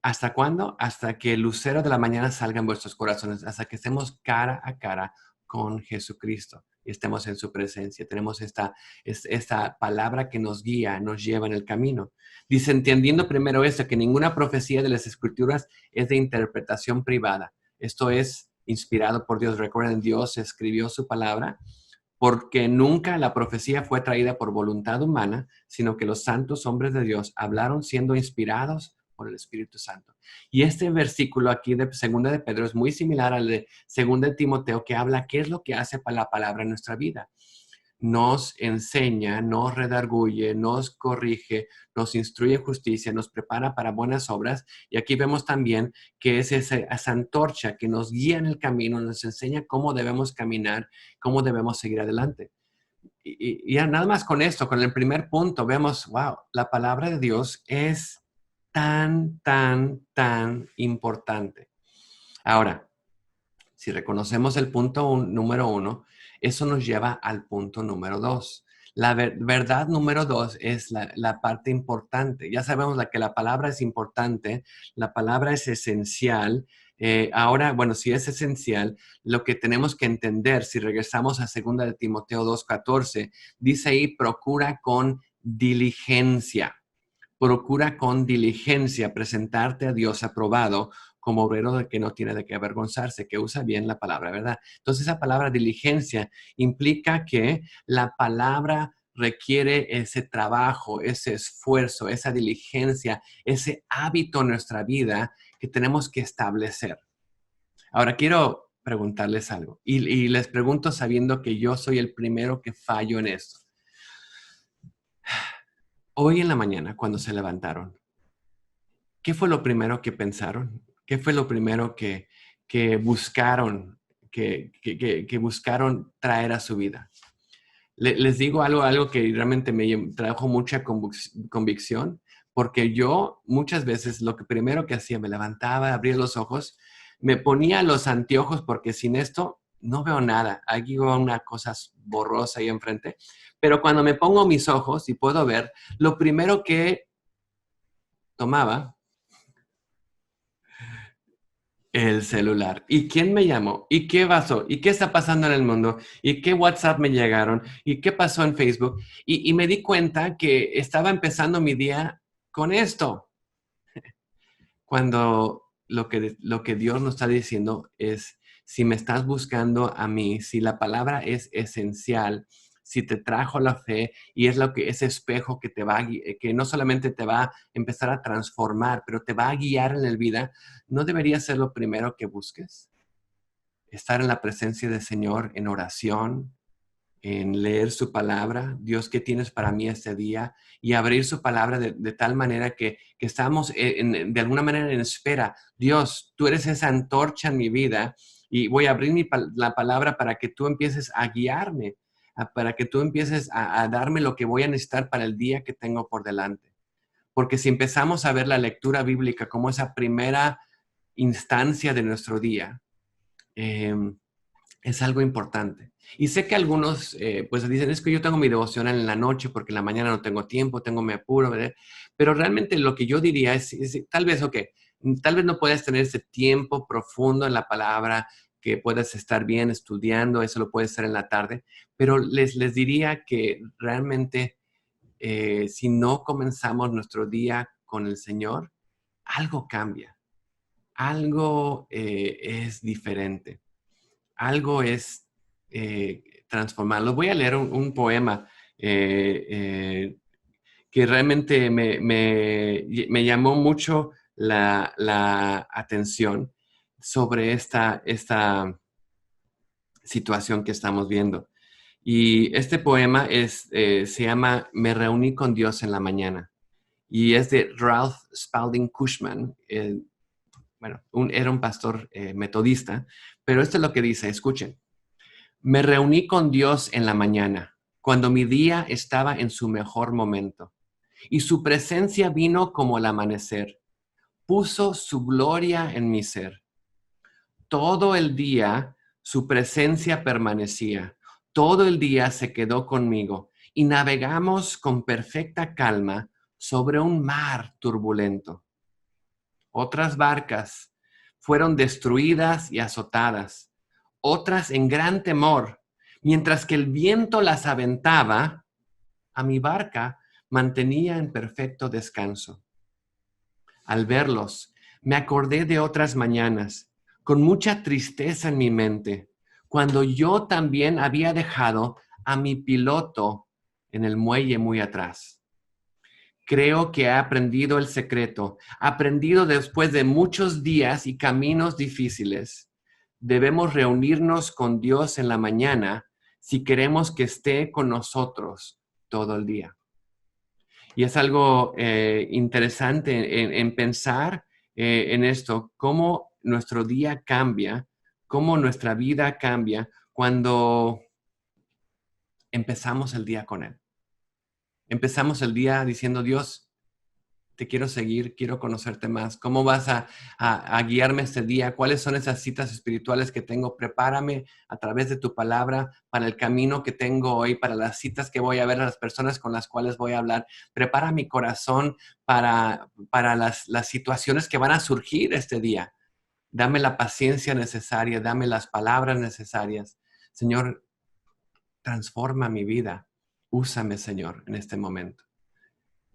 ¿hasta cuándo? Hasta que el lucero de la mañana salga en vuestros corazones, hasta que estemos cara a cara con Jesucristo y estemos en su presencia. Tenemos esta palabra que nos guía, nos lleva en el camino. Dice, entendiendo primero esto, que ninguna profecía de las Escrituras es de interpretación privada. Esto es inspirado por Dios. Recuerden, Dios escribió su palabra, porque nunca la profecía fue traída por voluntad humana, sino que los santos hombres de Dios hablaron siendo inspirados por el Espíritu Santo. Y este versículo aquí de 2 de Pedro es muy similar al de 2 de Timoteo, que habla qué es lo que hace para la palabra en nuestra vida. Nos enseña, nos redarguye, nos corrige, nos instruye en justicia, nos prepara para buenas obras. Y aquí vemos también que es esa antorcha que nos guía en el camino, nos enseña cómo debemos caminar, cómo debemos seguir adelante. Y ya nada más con esto, con el primer punto, vemos, wow, la palabra de Dios es tan, tan, tan importante. Ahora, si reconocemos el punto número 1, eso nos lleva al punto número 2. La verdad número 2 es la parte importante. Ya sabemos que la palabra es importante, la palabra es esencial. Ahora, bueno, si es esencial, lo que tenemos que entender, si regresamos a 2 de Timoteo 2:14, dice ahí, procura con diligencia. Procura con diligencia presentarte a Dios aprobado como obrero de que no tiene de qué avergonzarse, que usa bien la palabra, ¿verdad? Entonces, esa palabra diligencia implica que la palabra requiere ese trabajo, ese esfuerzo, esa diligencia, ese hábito en nuestra vida que tenemos que establecer. Ahora, quiero preguntarles algo y les pregunto sabiendo que yo soy el primero que fallo en esto. Hoy en la mañana, cuando se levantaron, ¿qué fue lo primero que pensaron? ¿Qué fue lo primero que buscaron, que buscaron traer a su vida? Les digo algo que realmente me trajo mucha convicción, porque yo muchas veces lo que primero que hacía, me levantaba, abría los ojos, me ponía los anteojos porque sin esto no veo nada. Aquí veo una cosa borrosa ahí enfrente. Pero cuando me pongo mis ojos y puedo ver, lo primero que tomaba, el celular. ¿Y quién me llamó? ¿Y qué pasó? ¿Y qué está pasando en el mundo? ¿Y qué WhatsApp me llegaron? ¿Y qué pasó en Facebook? Y me di cuenta que estaba empezando mi día con esto. Cuando lo que Dios nos está diciendo es, si me estás buscando a mí, si la palabra es esencial, si te trajo la fe y es ese espejo que que no solamente te va a empezar a transformar, pero te va a guiar en la vida, ¿no debería ser lo primero que busques? Estar en la presencia del Señor en oración, en leer su palabra, Dios, ¿qué tienes para mí este día? Y abrir su palabra de tal manera que estamos de alguna manera en espera. Dios, tú eres esa antorcha en mi vida y voy a abrir la palabra para que tú empieces a guiarme, para que tú empieces a darme lo que voy a necesitar para el día que tengo por delante. Porque si empezamos a ver la lectura bíblica como esa primera instancia de nuestro día, es algo importante. Y sé que algunos pues dicen, es que yo tengo mi devocional en la noche porque en la mañana no tengo tiempo, me apuro, ¿verdad? Pero realmente lo que yo diría es tal vez no puedes tener ese tiempo profundo en la palabra, que puedas estar bien estudiando, eso lo puedes hacer en la tarde, pero les diría que realmente si no comenzamos nuestro día con el Señor, algo cambia, algo es diferente. Algo es transformar. Les voy a leer un poema que realmente me llamó mucho la atención sobre esta situación que estamos viendo. Y este poema se llama Me reuní con Dios en la mañana. Y es de Ralph Spalding Cushman. Bueno, era un pastor metodista, pero esto es lo que dice, escuchen. Me reuní con Dios en la mañana, cuando mi día estaba en su mejor momento, y su presencia vino como el amanecer. Puso su gloria en mi ser. Todo el día su presencia permanecía. Todo el día se quedó conmigo y navegamos con perfecta calma sobre un mar turbulento. Otras barcas fueron destruidas y azotadas, otras en gran temor. Mientras que el viento las aventaba, a mi barca mantenía en perfecto descanso. Al verlos, me acordé de otras mañanas, con mucha tristeza en mi mente, cuando yo también había dejado a mi piloto en el muelle muy atrás. creo que he aprendido el secreto. Aprendido después de muchos días y caminos difíciles. Debemos reunirnos con Dios en la mañana si queremos que esté con nosotros todo el día. Y es algo interesante en pensar en esto, cómo nuestro día cambia, cómo nuestra vida cambia cuando empezamos el día con Él. Empezamos el día diciendo, Dios, te quiero seguir, quiero conocerte más. ¿Cómo vas a guiarme este día? ¿Cuáles son esas citas espirituales que tengo? Prepárame a través de tu palabra para el camino que tengo hoy, para las citas que voy a ver, a las personas con las cuales voy a hablar. Prepara mi corazón para las situaciones que van a surgir este día. Dame la paciencia necesaria, dame las palabras necesarias. Señor, transforma mi vida. Úsame, Señor, en este momento.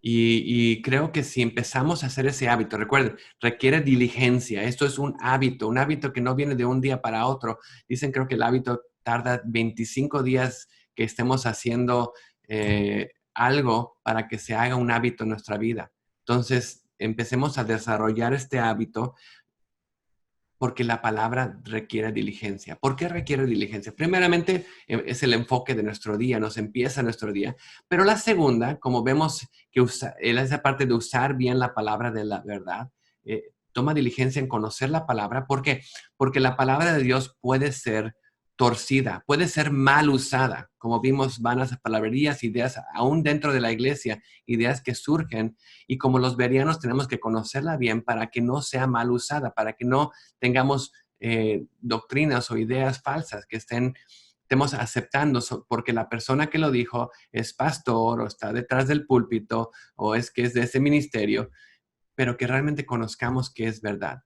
Y creo que si empezamos a hacer ese hábito, recuerden, requiere diligencia. Esto es un hábito que no viene de un día para otro. Dicen, creo que el hábito tarda 25 días que estemos haciendo algo para que se haga un hábito en nuestra vida. Entonces, empecemos a desarrollar este hábito porque la palabra requiere diligencia. ¿Por qué requiere diligencia? Primeramente, es el enfoque de nuestro día, nos empieza nuestro día. Pero la segunda, como vemos que esa parte de usar bien la palabra de la verdad, toma diligencia en conocer la palabra. ¿Por qué? Porque la palabra de Dios puede ser torcida, puede ser mal usada. Como vimos, vanas palabrerías, ideas, aún dentro de la iglesia, ideas que surgen. Y como los bereanos tenemos que conocerla bien para que no sea mal usada, para que no tengamos doctrinas o ideas falsas que estemos aceptando porque la persona que lo dijo es pastor o está detrás del púlpito o es que es de ese ministerio, pero que realmente conozcamos que es verdad.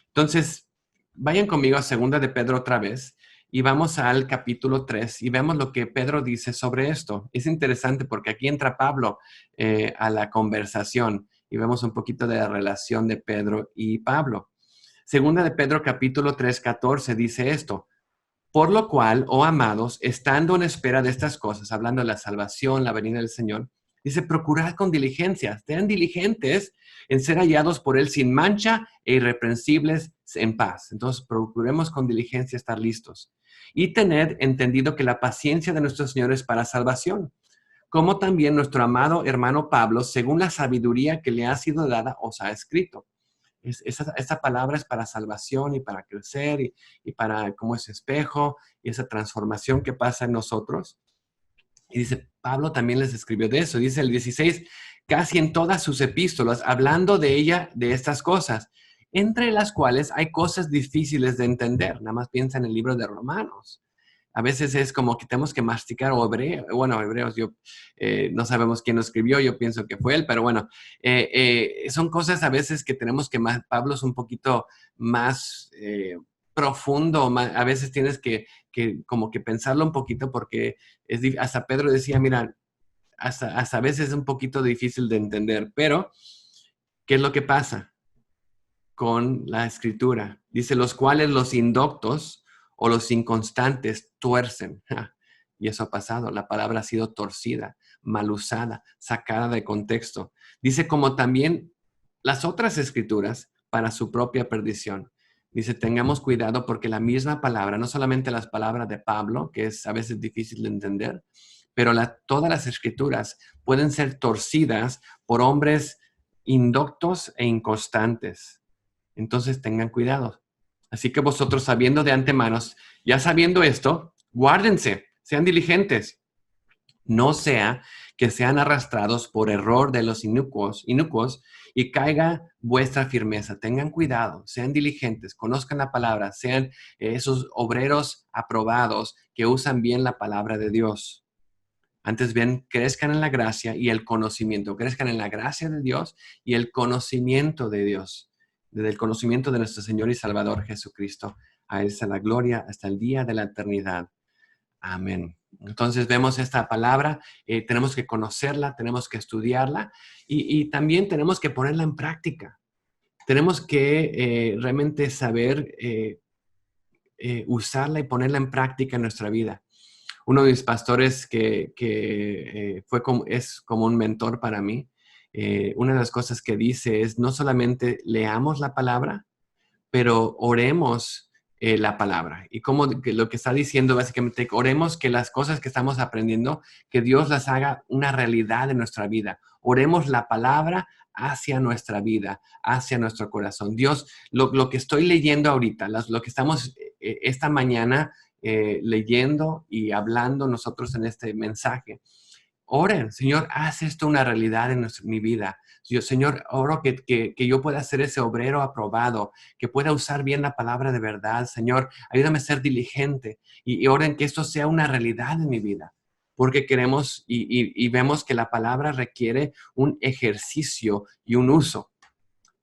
Entonces, vayan conmigo a 2 de Pedro otra vez y vamos al capítulo 3 y vemos lo que Pedro dice sobre esto. Es interesante porque aquí entra Pablo a la conversación y vemos un poquito de la relación de Pedro y Pablo. 2 de Pedro capítulo 3, 14 dice esto. Por lo cual, oh amados, estando en espera de estas cosas, hablando de la salvación, la venida del Señor, dice, procurad con diligencia, sean diligentes en ser hallados por Él sin mancha e irreprensibles en paz. Entonces, procuremos con diligencia estar listos. Y tener entendido que la paciencia de nuestro Señor es para salvación, como también nuestro amado hermano Pablo, según la sabiduría que le ha sido dada, os ha escrito. Esa palabra es para salvación y para crecer y para como ese espejo y esa transformación que pasa en nosotros. Y dice, Pablo también les escribió de eso. Dice el 16, casi en todas sus epístolas, hablando de ella, de estas cosas, entre las cuales hay cosas difíciles de entender. Nada más piensa en el libro de Romanos. A veces es como que tenemos que masticar, o hebreos, no sabemos quién lo escribió, yo pienso que fue él, pero bueno, son cosas a veces que tenemos que Pablo es un poquito más profundo, a veces tienes que como que pensarlo un poquito porque hasta Pedro decía, mira, hasta a veces es un poquito difícil de entender, pero ¿qué es lo que pasa con la escritura? Dice, los cuales los indoctos o los inconstantes tuercen. Y eso ha pasado. La palabra ha sido torcida, mal usada, sacada de contexto. Dice como también las otras escrituras para su propia perdición. Dice, tengamos cuidado porque la misma palabra, no solamente las palabras de Pablo, que es a veces difícil de entender, pero todas las escrituras pueden ser torcidas por hombres indoctos e inconstantes. Entonces tengan cuidado. Así que vosotros sabiendo de antemano, ya sabiendo esto, guárdense, sean diligentes. No sea que sean arrastrados por error de los inicuos y caiga vuestra firmeza. Tengan cuidado, sean diligentes, conozcan la palabra, sean esos obreros aprobados que usan bien la palabra de Dios. Antes bien, crezcan en la gracia y el conocimiento. Crezcan en la gracia de Dios y el conocimiento de Dios. Desde el conocimiento de nuestro Señor y Salvador Jesucristo. A Él sea la gloria hasta el día de la eternidad. Amén. Entonces vemos esta palabra, tenemos que conocerla, tenemos que estudiarla y también tenemos que ponerla en práctica. Tenemos que realmente saber usarla y ponerla en práctica en nuestra vida. Uno de mis pastores que es como un mentor para mí, una de las cosas que dice es no solamente leamos la palabra, pero oremos la palabra. Y como lo que está diciendo básicamente, oremos que las cosas que estamos aprendiendo, que Dios las haga una realidad en nuestra vida. Oremos la palabra hacia nuestra vida, hacia nuestro corazón. Dios, lo que estoy leyendo ahorita, lo que estamos esta mañana leyendo y hablando nosotros en este mensaje, oren, Señor, haz esto una realidad en mi vida. Yo, Señor, oro que yo pueda ser ese obrero aprobado, que pueda usar bien la palabra de verdad. Señor, ayúdame a ser diligente y oren que esto sea una realidad en mi vida. Porque queremos y vemos que la palabra requiere un ejercicio y un uso.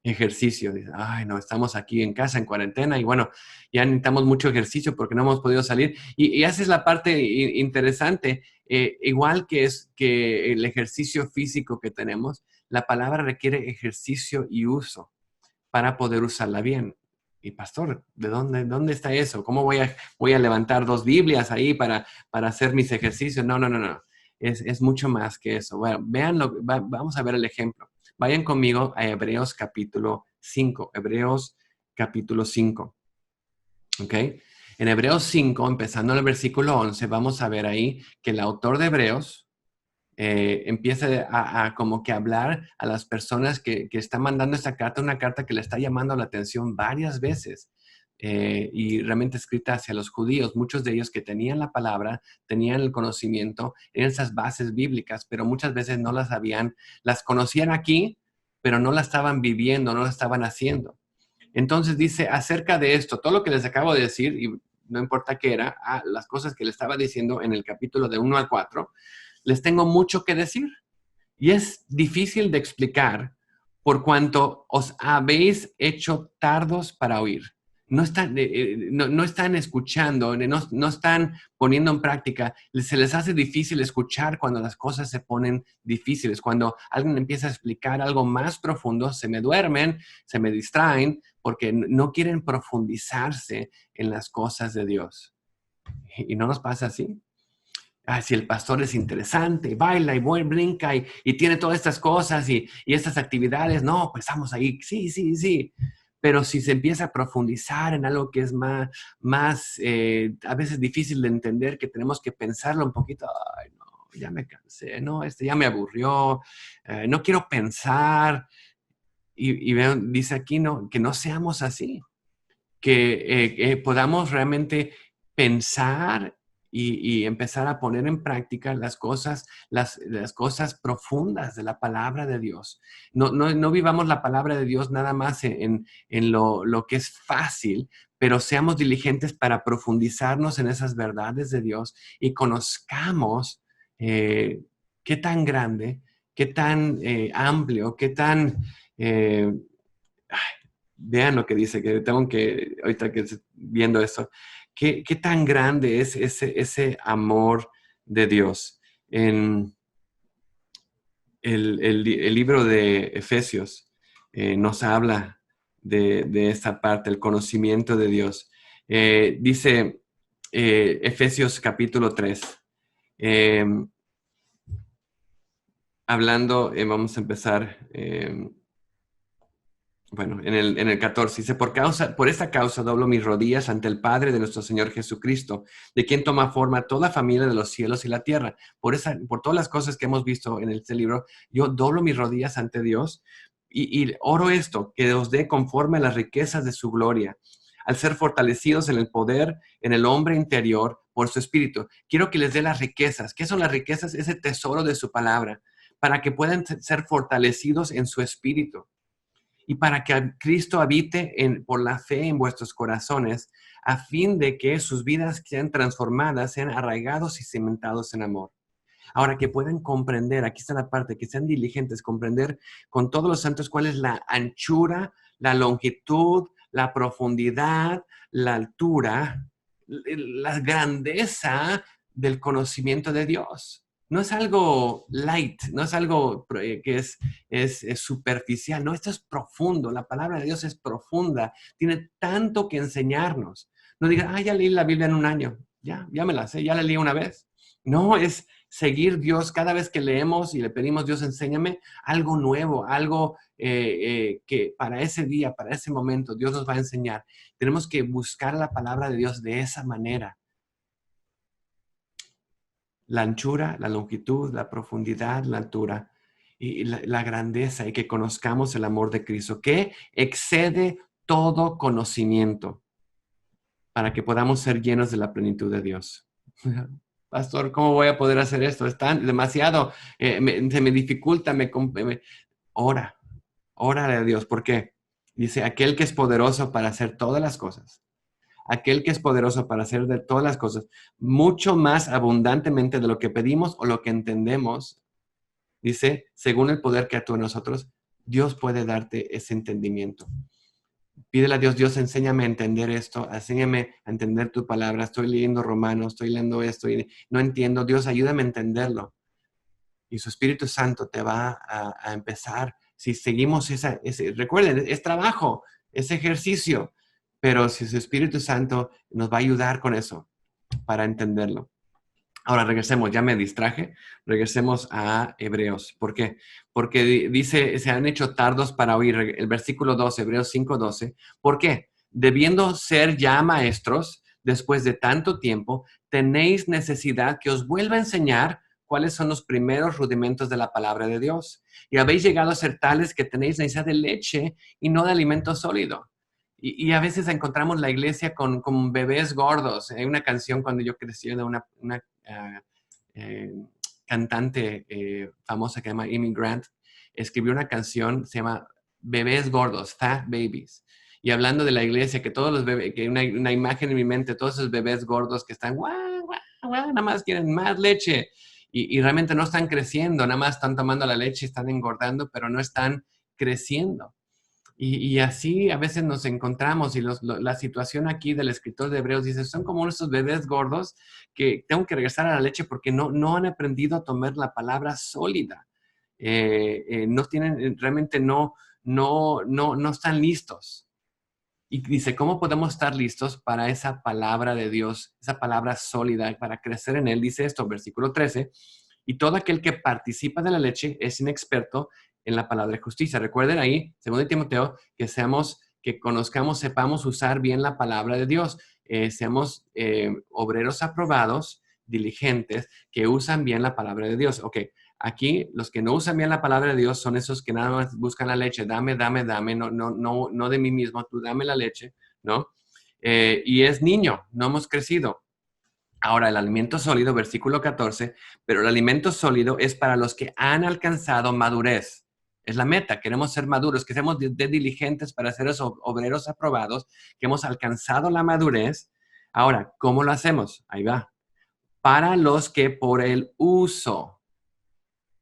Ejercicio, dice, ay no, estamos aquí en casa en cuarentena y bueno, ya necesitamos mucho ejercicio porque no hemos podido salir y esa es la parte interesante, igual que es que el ejercicio físico que tenemos, la palabra requiere ejercicio y uso para poder usarla bien. Y pastor, ¿de dónde está eso? ¿Cómo voy a levantar 2 Biblias ahí para hacer mis ejercicios? No. Es mucho más que eso. Bueno, véanlo, vamos a ver el ejemplo. Vayan conmigo a Hebreos capítulo 5. Hebreos capítulo 5. ¿Ok? En Hebreos 5, empezando en el versículo 11, vamos a ver ahí que el autor de Hebreos empieza a como que hablar a las personas que están mandando esta carta, una carta que le está llamando la atención varias veces. Y realmente escrita hacia los judíos, muchos de ellos que tenían la palabra, tenían el conocimiento, eran esas bases bíblicas, pero muchas veces no las sabían, las conocían aquí, pero no la estaban viviendo, no la estaban haciendo. Entonces dice acerca de esto, todo lo que les acabo de decir, y no importa qué era, las cosas que le estaba diciendo en el capítulo de 1 al 4, les tengo mucho que decir. Y es difícil de explicar por cuanto os habéis hecho tardos para oír. No están escuchando, no están poniendo en práctica. Se les hace difícil escuchar cuando las cosas se ponen difíciles. Cuando alguien empieza a explicar algo más profundo, se me duermen, se me distraen, porque no quieren profundizarse en las cosas de Dios. ¿Y no nos pasa así? Si el pastor es interesante, baila y brinca y tiene todas estas cosas y estas actividades, no, pues estamos ahí, sí. Pero si se empieza a profundizar en algo que es más a veces difícil de entender, que tenemos que pensarlo un poquito, ay, no, ya me cansé, no, ya me aburrió, no quiero pensar. Y vean, dice aquí que no seamos así, que podamos realmente pensar y empezar a poner en práctica las cosas profundas de la palabra de Dios. No vivamos la palabra de Dios nada más en lo que es fácil, pero seamos diligentes para profundizarnos en esas verdades de Dios y conozcamos qué tan grande, qué tan amplio, qué tan... vean lo que dice, que tengo que, ahorita que estoy viendo eso, qué tan grande es ese amor de Dios. En el libro de Efesios nos habla de esta parte, el conocimiento de Dios. Dice Efesios capítulo 3, hablando, vamos a empezar... Bueno, en el 14 dice, por esta causa doblo mis rodillas ante el Padre de nuestro Señor Jesucristo, de quien toma forma toda familia de los cielos y la tierra. Por todas las cosas que hemos visto en este libro, yo doblo mis rodillas ante Dios y oro esto, que os dé conforme a las riquezas de su gloria, al ser fortalecidos en el poder, en el hombre interior, por su espíritu. Quiero que les dé las riquezas. ¿Qué son las riquezas? Ese tesoro de su palabra, para que puedan ser fortalecidos en su espíritu. Y para que Cristo habite por la fe en vuestros corazones, a fin de que sus vidas sean transformadas, sean arraigados y cimentados en amor. Ahora, que puedan comprender, aquí está la parte, que sean diligentes, comprender con todos los santos cuál es la anchura, la longitud, la profundidad, la altura, la grandeza del conocimiento de Dios. No es algo light, no es algo que es superficial, no, esto es profundo, la palabra de Dios es profunda, tiene tanto que enseñarnos. No digan, ya leí la Biblia en un año, ya me la sé, ya la leí una vez. No, es seguir Dios cada vez que leemos y le pedimos, Dios, enséñame algo nuevo, algo que para ese día, para ese momento, Dios nos va a enseñar. Tenemos que buscar la palabra de Dios de esa manera. La anchura, la longitud, la profundidad, la altura y la grandeza, y que conozcamos el amor de Cristo, que excede todo conocimiento, para que podamos ser llenos de la plenitud de Dios. Pastor, ¿cómo voy a poder hacer esto? Es tan demasiado, se me dificulta, ora a Dios. ¿Por qué? Dice, aquel que es poderoso para hacer todas las cosas, aquel que es poderoso para hacer de todas las cosas, mucho más abundantemente de lo que pedimos o lo que entendemos, dice, según el poder que actúa en nosotros, Dios puede darte ese entendimiento. Pídele a Dios, Dios, enséñame a entender esto, enséñame a entender tu palabra. Estoy leyendo Romanos, estoy leyendo esto y no entiendo. Dios, ayúdame a entenderlo. Y su Espíritu Santo te va a empezar. Si seguimos recuerden, es trabajo, es ejercicio, pero si su Espíritu Santo nos va a ayudar con eso, para entenderlo. Ahora regresemos, ya me distraje, regresemos a Hebreos. ¿Por qué? Porque dice, se han hecho tardos para oír, el versículo 12, Hebreos 5:12. ¿Por qué? Debiendo ser ya maestros, después de tanto tiempo, tenéis necesidad que os vuelva a enseñar cuáles son los primeros rudimentos de la palabra de Dios. Y habéis llegado a ser tales que tenéis necesidad de leche y no de alimento sólido. Y a veces encontramos la iglesia con bebés gordos. Hay una canción cuando yo crecí de una cantante famosa que se llama Amy Grant, escribió una canción, se llama Bebés Gordos, Fat Babies. Y hablando de la iglesia, que todos los bebés, que una imagen en mi mente, todos esos bebés gordos que están, guau, guau, guau, nada más quieren más leche. Y realmente no están creciendo, nada más están tomando la leche, están engordando, pero no están creciendo. Y así a veces nos encontramos y la situación aquí del escritor de Hebreos dice, son como esos bebés gordos que tengo que regresar a la leche porque no han aprendido a tomar la palabra sólida. No tienen, realmente no están listos. Y dice, ¿cómo podemos estar listos para esa palabra de Dios, esa palabra sólida, para crecer en él? Dice esto, versículo 13, y todo aquel que participa de la leche es inexperto en la palabra de justicia. Recuerden ahí, 2 Timoteo, que conozcamos, sepamos usar bien la palabra de Dios. Seamos obreros aprobados, diligentes, que usan bien la palabra de Dios. Ok, aquí los que no usan bien la palabra de Dios son esos que nada más buscan la leche. Dame, no de mí mismo, tú dame la leche, ¿no? Y es niño, no hemos crecido. Ahora, el alimento sólido, versículo 14, pero el alimento sólido es para los que han alcanzado madurez. Es la meta, queremos ser maduros, que seamos diligentes para ser esos obreros aprobados, que hemos alcanzado la madurez. Ahora, ¿cómo lo hacemos? Ahí va. Para los que por el uso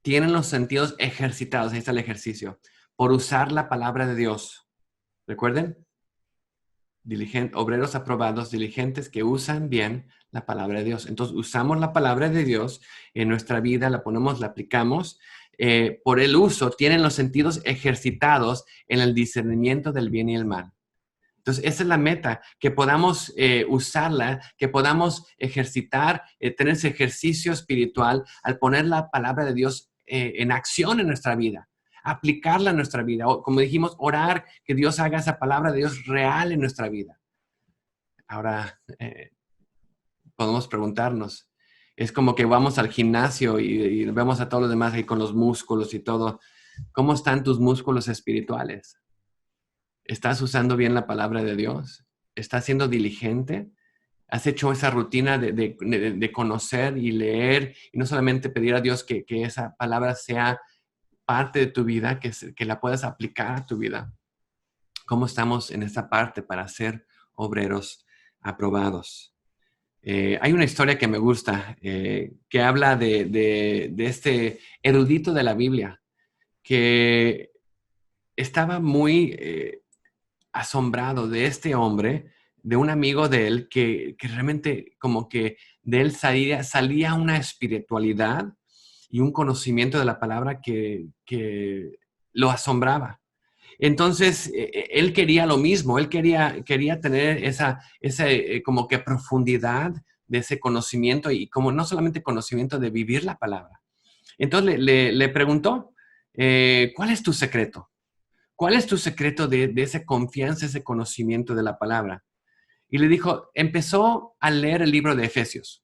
tienen los sentidos ejercitados, ahí está el ejercicio, por usar la palabra de Dios. ¿Recuerden? Obreros aprobados, diligentes, que usan bien la palabra de Dios. Entonces, usamos la palabra de Dios en nuestra vida, la ponemos, la aplicamos. Por el uso, tienen los sentidos ejercitados en el discernimiento del bien y el mal. Entonces, esa es la meta, que podamos usarla, que podamos ejercitar, tener ese ejercicio espiritual al poner la palabra de Dios en acción en nuestra vida, aplicarla en nuestra vida. O, como dijimos, orar, que Dios haga esa palabra de Dios real en nuestra vida. Ahora, podemos preguntarnos, es como que vamos al gimnasio y vemos a todos los demás ahí con los músculos y todo. ¿Cómo están tus músculos espirituales? ¿Estás usando bien la palabra de Dios? ¿Estás siendo diligente? ¿Has hecho esa rutina de conocer y leer? Y no solamente pedir a Dios que esa palabra sea parte de tu vida, que la puedas aplicar a tu vida. ¿Cómo estamos en esa parte para ser obreros aprobados? Hay una historia que me gusta, que habla de este erudito de la Biblia, que estaba muy asombrado de este hombre, de un amigo de él, que realmente como que de él salía una espiritualidad y un conocimiento de la palabra que lo asombraba. Entonces, él quería lo mismo, él quería tener esa como que profundidad de ese conocimiento y como no solamente conocimiento de vivir la palabra. Entonces le preguntó, ¿cuál es tu secreto? ¿Cuál es tu secreto de esa confianza, ese conocimiento de la palabra? Y le dijo, empezó a leer el libro de Efesios.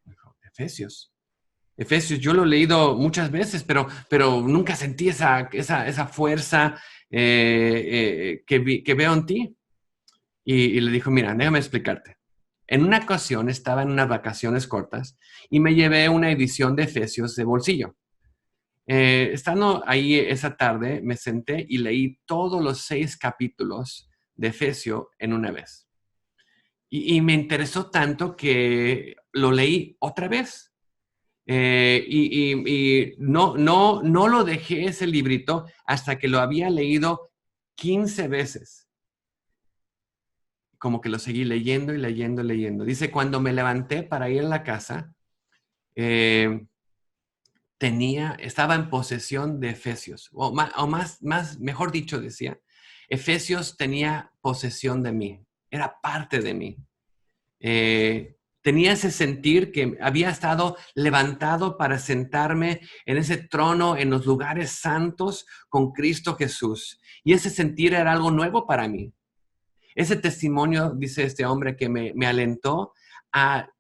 Dijo, Efesios, yo lo he leído muchas veces, pero nunca sentí esa fuerza que veo en ti. Y le dijo, mira, déjame explicarte. En una ocasión estaba en unas vacaciones cortas y me llevé una edición de Efesios de bolsillo. Estando ahí esa tarde, me senté y leí todos los 6 capítulos de Efesios en una vez. Y me interesó tanto que lo leí otra vez. Y no lo dejé ese librito hasta que lo había leído 15 veces. Como que lo seguí leyendo y leyendo y leyendo. Dice, cuando me levanté para ir a la casa, estaba en posesión de Efesios, mejor dicho, decía, Efesios tenía posesión de mí, era parte de mí. Tenía ese sentir que había estado levantado para sentarme en ese trono, en los lugares santos con Cristo Jesús. Y ese sentir era algo nuevo para mí. Ese testimonio, dice este hombre, que me alentó a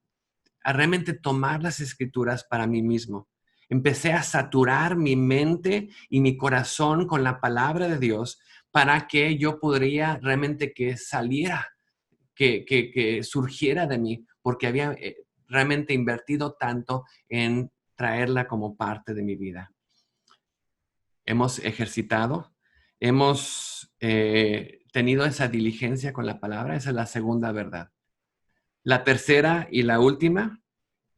realmente tomar las escrituras para mí mismo. Empecé a saturar mi mente y mi corazón con la palabra de Dios para que yo podría realmente que saliera, que surgiera de mí, porque había realmente invertido tanto en traerla como parte de mi vida. Hemos ejercitado, hemos tenido esa diligencia con la palabra, esa es la segunda verdad. La tercera y la última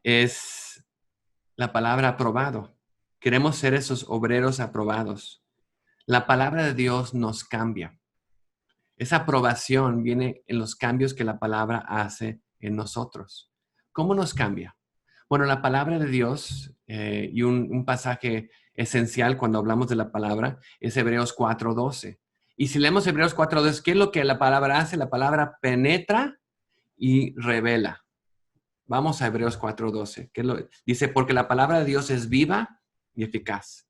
es la palabra aprobado. Queremos ser esos obreros aprobados. La palabra de Dios nos cambia. Esa aprobación viene en los cambios que la palabra hace en nosotros. ¿Cómo nos cambia? Bueno, la palabra de Dios y un pasaje esencial cuando hablamos de la palabra es Hebreos 4:12. Y si leemos Hebreos 4:12, ¿qué es lo que la palabra hace? La palabra penetra y revela. Vamos a Hebreos 4:12. Dice, porque la palabra de Dios es viva y eficaz,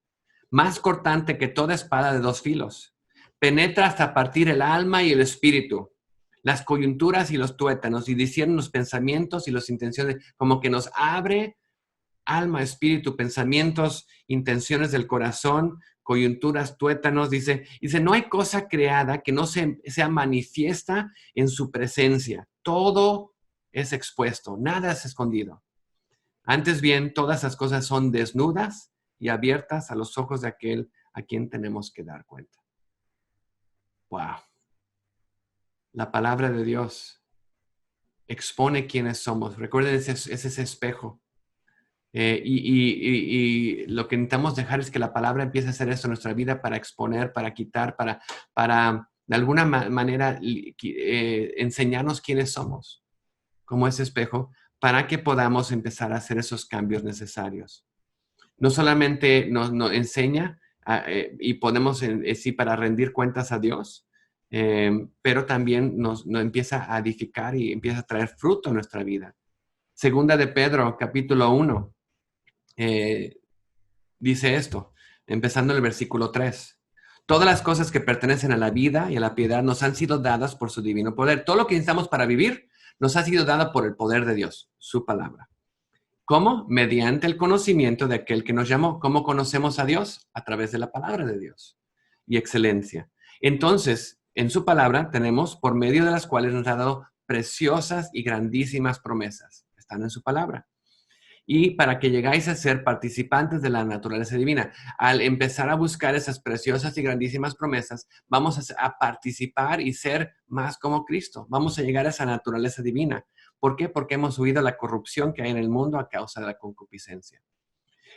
más cortante que toda espada de 2 filos. Penetra hasta partir el alma y el espíritu, las coyunturas y los tuétanos, y discierne los pensamientos y las intenciones, como que nos abre alma, espíritu, pensamientos, intenciones del corazón, coyunturas, tuétanos. Dice, no hay cosa creada que no sea manifiesta en su presencia. Todo es expuesto, nada es escondido. Antes bien, todas esas cosas son desnudas y abiertas a los ojos de aquel a quien tenemos que dar cuenta. Wow. La palabra de Dios expone quiénes somos. Recuerden, es ese espejo. Y lo que necesitamos dejar es que la palabra empiece a hacer esto en nuestra vida para exponer, para quitar, para de alguna manera enseñarnos quiénes somos, como ese espejo, para que podamos empezar a hacer esos cambios necesarios. No solamente nos enseña y podemos sí para rendir cuentas a Dios, pero también nos empieza a edificar y empieza a traer fruto en nuestra vida. Segunda de Pedro, capítulo 1, dice esto, empezando en el versículo 3. Todas las cosas que pertenecen a la vida y a la piedad nos han sido dadas por su divino poder. Todo lo que necesitamos para vivir nos ha sido dado por el poder de Dios, su palabra. ¿Cómo? Mediante el conocimiento de aquel que nos llamó. ¿Cómo conocemos a Dios? A través de la palabra de Dios y excelencia. Entonces, en su palabra tenemos por medio de las cuales nos ha dado preciosas y grandísimas promesas. Están en su palabra. Y para que llegáis a ser participantes de la naturaleza divina. Al empezar a buscar esas preciosas y grandísimas promesas, vamos a participar y ser más como Cristo. Vamos a llegar a esa naturaleza divina. ¿Por qué? Porque hemos huido a la corrupción que hay en el mundo a causa de la concupiscencia.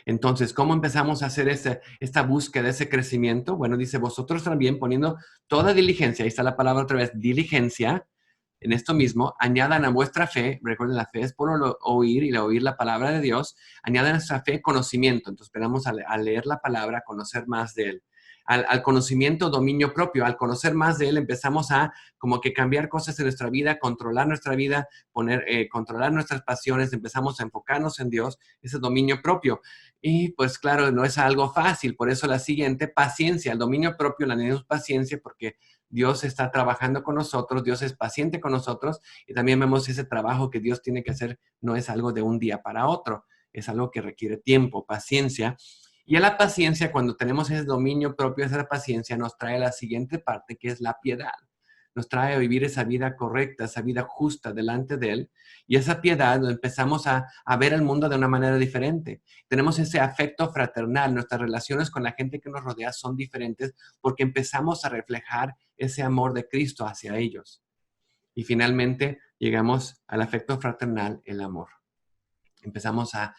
Entonces, ¿cómo empezamos a hacer esta búsqueda, ese crecimiento? Bueno, dice, vosotros también poniendo toda diligencia, ahí está la palabra otra vez, diligencia, en esto mismo, añadan a vuestra fe, recuerden, la fe es por oír y oír la palabra de Dios, añadan a nuestra fe conocimiento. Entonces, esperamos a leer la palabra, a conocer más de Él. al conocimiento, dominio propio. Al conocer más de Él, empezamos a como que cambiar cosas en nuestra vida, controlar nuestra vida, controlar nuestras pasiones, empezamos a enfocarnos en Dios, ese dominio propio. Y pues claro, no es algo fácil, por eso la siguiente, paciencia. El dominio propio la tenemos paciencia porque Dios está trabajando con nosotros, Dios es paciente con nosotros y también vemos ese trabajo que Dios tiene que hacer, no es algo de un día para otro, es algo que requiere tiempo, paciencia. Y a la paciencia, cuando tenemos ese dominio propio, esa paciencia nos trae la siguiente parte, que es la piedad. Nos trae a vivir esa vida correcta, esa vida justa delante de Él. Y esa piedad empezamos a ver el mundo de una manera diferente. Tenemos ese afecto fraternal. Nuestras relaciones con la gente que nos rodea son diferentes porque empezamos a reflejar ese amor de Cristo hacia ellos. Y finalmente llegamos al afecto fraternal, el amor. Empezamos a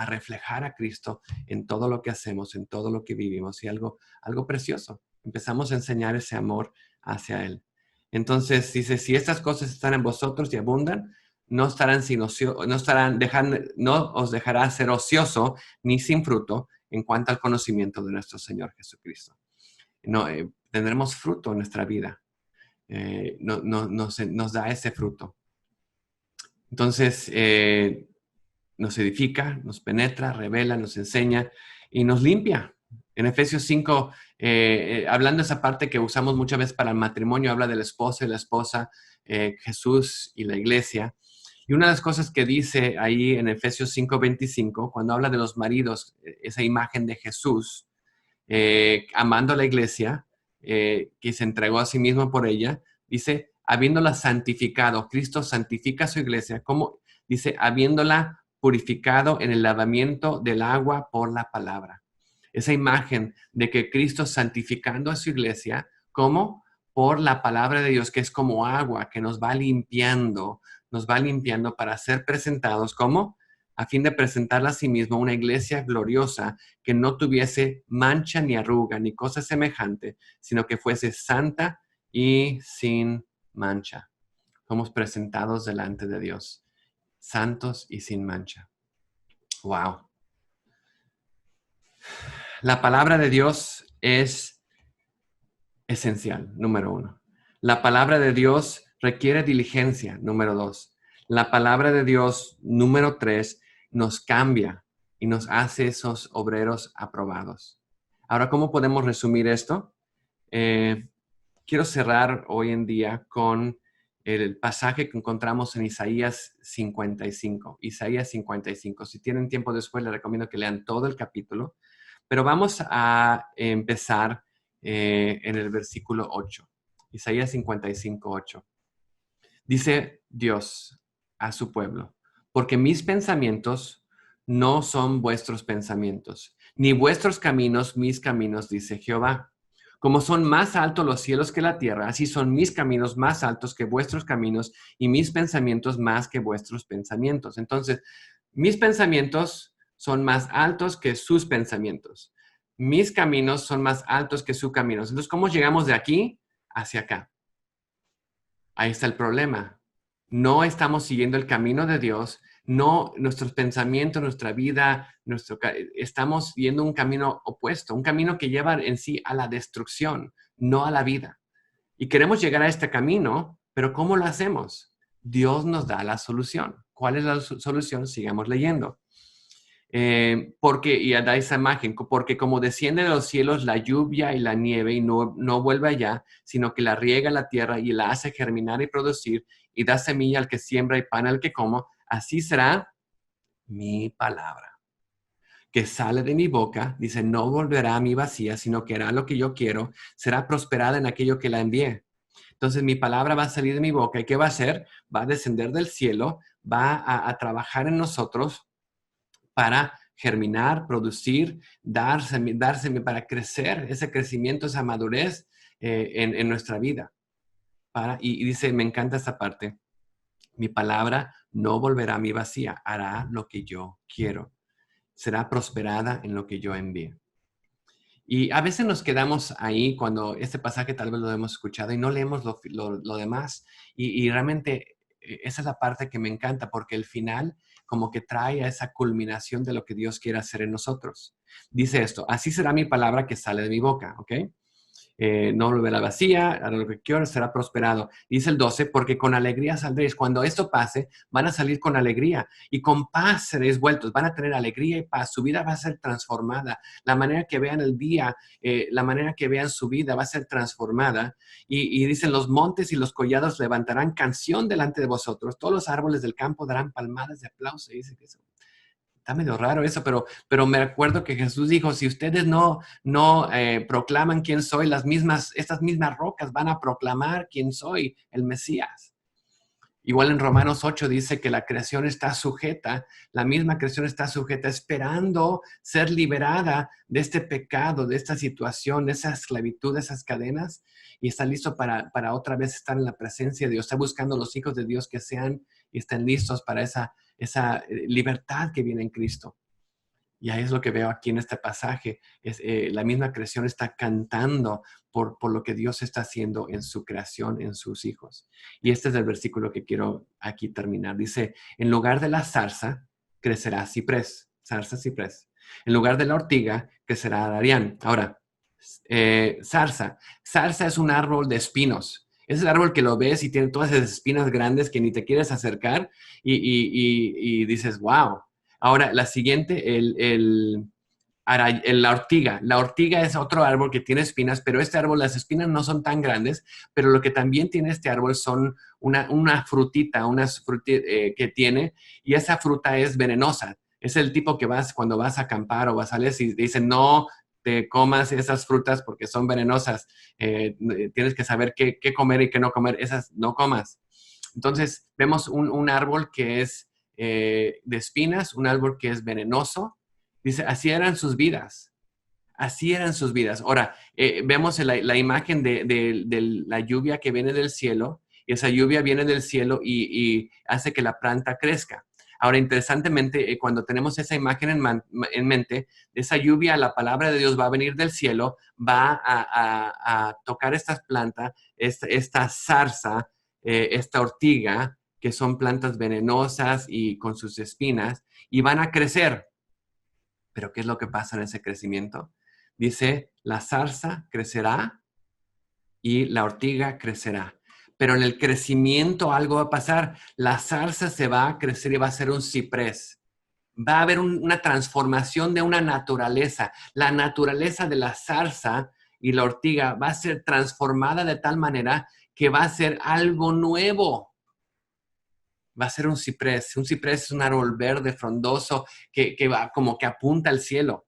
reflejar a Cristo en todo lo que hacemos, en todo lo que vivimos. Y algo precioso. Empezamos a enseñar ese amor hacia Él. Entonces dice, si estas cosas están en vosotros y abundan, no os dejará ser ocioso ni sin fruto en cuanto al conocimiento de nuestro Señor Jesucristo. No, tendremos fruto en nuestra vida. Nos da ese fruto. Entonces, nos edifica, nos penetra, revela, nos enseña y nos limpia. En Efesios 5, hablando de esa parte que usamos muchas veces para el matrimonio, habla del esposo y la esposa, Jesús y la iglesia. Y una de las cosas que dice ahí en Efesios 5:25, cuando habla de los maridos, esa imagen de Jesús, amando a la iglesia, que se entregó a sí mismo por ella, dice, habiéndola santificado, Cristo santifica a su iglesia, como dice, habiéndola purificado en el lavamiento del agua por la palabra. Esa imagen de que Cristo santificando a su iglesia, como por la palabra de Dios, que es como agua, que nos va limpiando para ser presentados como a fin de presentarla a sí mismo una iglesia gloriosa que no tuviese mancha ni arruga ni cosa semejante, sino que fuese santa y sin mancha. Somos presentados delante de Dios, santos y sin mancha. Wow. La palabra de Dios es esencial, número 1. La palabra de Dios requiere diligencia, número 2. La palabra de Dios, número 3, nos cambia y nos hace esos obreros aprobados. Ahora, ¿cómo podemos resumir esto? Quiero cerrar hoy en día con el pasaje que encontramos en Isaías 55. Isaías 55. Si tienen tiempo después, les recomiendo que lean todo el capítulo. Pero vamos a empezar en el versículo 8. Isaías 55, 8. Dice Dios a su pueblo, porque mis pensamientos no son vuestros pensamientos, ni vuestros caminos mis caminos, dice Jehová. Como son más altos los cielos que la tierra, así son mis caminos más altos que vuestros caminos y mis pensamientos más que vuestros pensamientos. Entonces, mis pensamientos son más altos que sus pensamientos. Mis caminos son más altos que sus caminos. Entonces, ¿cómo llegamos de aquí hacia acá? Ahí está el problema. No estamos siguiendo el camino de Dios. No, nuestros pensamientos, nuestra vida, estamos siguiendo un camino opuesto, un camino que lleva en sí a la destrucción, no a la vida. Y queremos llegar a este camino, pero ¿cómo lo hacemos? Dios nos da la solución. ¿Cuál es la solución? Sigamos leyendo. Y da esa imagen, porque como desciende de los cielos la lluvia y la nieve y no vuelve allá, sino que la riega la tierra y la hace germinar y producir y da semilla al que siembra y pan al que come, así será mi palabra que sale de mi boca, dice, no volverá a mí vacía, sino que hará lo que yo quiero, será prosperada en aquello que la envié. Entonces mi palabra va a salir de mi boca y ¿qué va a hacer? Va a descender del cielo, va a trabajar en nosotros para germinar, producir, darse para crecer, ese crecimiento, esa madurez en nuestra vida. Y dice, me encanta esta parte, mi palabra no volverá a mí vacía, hará lo que yo quiero, será prosperada en lo que yo envíe. Y a veces nos quedamos ahí cuando este pasaje tal vez lo hemos escuchado y no leemos lo demás. Y realmente esa es la parte que me encanta, porque el final como que trae a esa culminación de lo que Dios quiere hacer en nosotros. Dice esto: así será mi palabra que sale de mi boca, ¿ok? No volverá vacía, hará lo que quiera, será prosperado. Dice el 12, porque con alegría saldréis. Cuando esto pase, van a salir con alegría y con paz seréis vueltos. Van a tener alegría y paz. Su vida va a ser transformada. La manera que vean el día, la manera que vean su vida va a ser transformada. Y dicen, los montes y los collados levantarán canción delante de vosotros. Todos los árboles del campo darán palmadas de aplauso. Y dice que eso está medio raro eso, pero me acuerdo que Jesús dijo, si ustedes no proclaman quién soy, estas mismas rocas van a proclamar quién soy, el Mesías. Igual en Romanos 8 dice que la creación está sujeta, la misma creación está sujeta, esperando ser liberada de este pecado, de esta situación, de esa esclavitud, de esas cadenas, y está listo para otra vez estar en la presencia de Dios. Está buscando los hijos de Dios que sean y estén listos para esa libertad que viene en Cristo. Y ahí es lo que veo aquí en este pasaje. La misma creación está cantando por lo que Dios está haciendo en su creación, en sus hijos. Y este es el versículo que quiero aquí terminar. Dice, en lugar de la zarza, crecerá ciprés. Zarza, ciprés. En lugar de la ortiga, crecerá darián. Ahora, zarza. Zarza es un árbol de espinos. Es el árbol que lo ves y tiene todas esas espinas grandes que ni te quieres acercar y dices, wow. Ahora, la siguiente, la ortiga. La ortiga es otro árbol que tiene espinas, pero este árbol, las espinas no son tan grandes, pero lo que también tiene este árbol son una frutita, que tiene, y esa fruta es venenosa. Es el tipo que cuando vas a acampar o vas a salir y dicen, no te comas esas frutas porque son venenosas. Tienes que saber qué comer y qué no comer. Esas no comas. Entonces, vemos un árbol que es de espinas, un árbol que es venenoso. Dice, así eran sus vidas. Así eran sus vidas. Ahora, vemos la imagen de la lluvia que viene del cielo, y esa lluvia viene del cielo y hace que la planta crezca. Ahora, interesantemente, cuando tenemos esa imagen en mente, de esa lluvia, la palabra de Dios va a venir del cielo, va a tocar estas plantas, esta zarza, esta ortiga, que son plantas venenosas y con sus espinas, y van a crecer. Pero ¿qué es lo que pasa en ese crecimiento? Dice, la zarza crecerá y la ortiga crecerá. Pero en el crecimiento algo va a pasar. La zarza se va a crecer y va a ser un ciprés. Va a haber una transformación de una naturaleza. La naturaleza de la zarza y la ortiga va a ser transformada de tal manera que va a ser algo nuevo. Va a ser un ciprés. Un ciprés es un árbol verde, frondoso, que va como que apunta al cielo.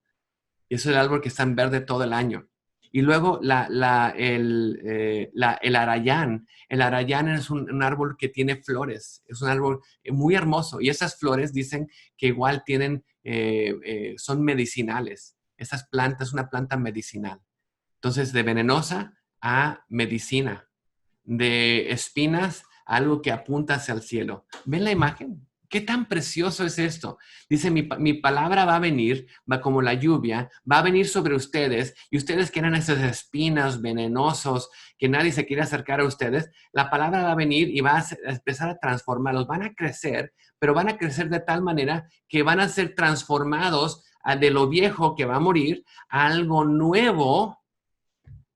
Y eso es el árbol que está en verde todo el año. Y luego el arayán. El arayán es un árbol que tiene flores. Es un árbol muy hermoso. Y esas flores dicen que igual son medicinales. Esas plantas, es una planta medicinal. Entonces, de venenosa a medicina. De espinas a algo que apunta hacia el cielo. ¿Ven la imagen? ¿Qué tan precioso es esto? Dice, mi palabra va a venir, va como la lluvia, va a venir sobre ustedes, y ustedes que eran esas espinas venenosos, que nadie se quiere acercar a ustedes, la palabra va a venir y va a empezar a transformarlos. Van a crecer, pero van a crecer de tal manera que van a ser transformados de lo viejo que va a morir a algo nuevo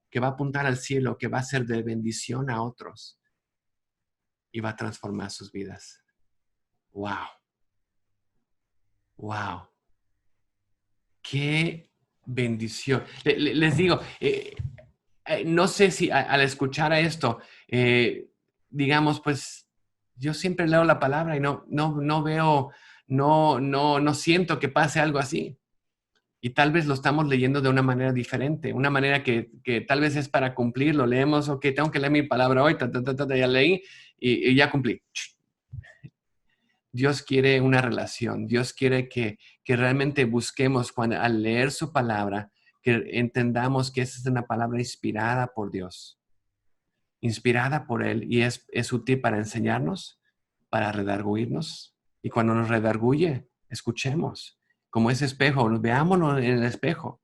que va a apuntar al cielo, que va a ser de bendición a otros y va a transformar sus vidas. ¡Wow! ¡Wow! ¡Qué bendición! Les digo, no sé si al escuchar a esto, digamos, pues yo siempre leo la palabra y no veo, no siento que pase algo así. Y tal vez lo estamos leyendo de una manera diferente, una manera que tal vez es para cumplir. Lo leemos, ok, tengo que leer mi palabra hoy, ya leí y ya cumplí. Dios quiere una relación. Dios quiere que realmente busquemos al leer su palabra, que entendamos que esa es una palabra inspirada por Dios, inspirada por Él, y es útil para enseñarnos, para redarguirnos. Y cuando nos redarguye, escuchemos. Como ese espejo, veámonos en el espejo,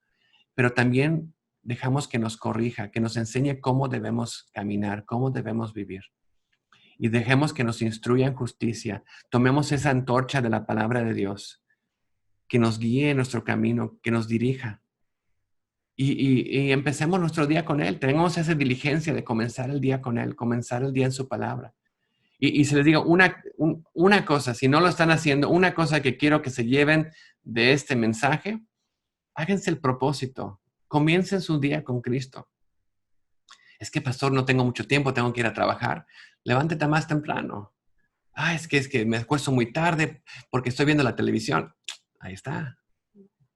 pero también dejamos que nos corrija, que nos enseñe cómo debemos caminar, cómo debemos vivir. y dejemos que nos instruya en justicia. Tomemos esa antorcha de la palabra de Dios, que nos guíe en nuestro camino, que nos dirija. Y empecemos nuestro día con Él. Tenemos esa diligencia de comenzar el día con Él, comenzar el día en su palabra. Y se les digo una cosa, si no lo están haciendo, una cosa que quiero que se lleven de este mensaje, háganse el propósito. Comiencen su día con Cristo. Es que, pastor, no tengo mucho tiempo, tengo que ir a trabajar. Levántate más temprano. Es que me acuesto muy tarde porque estoy viendo la televisión. Ahí está.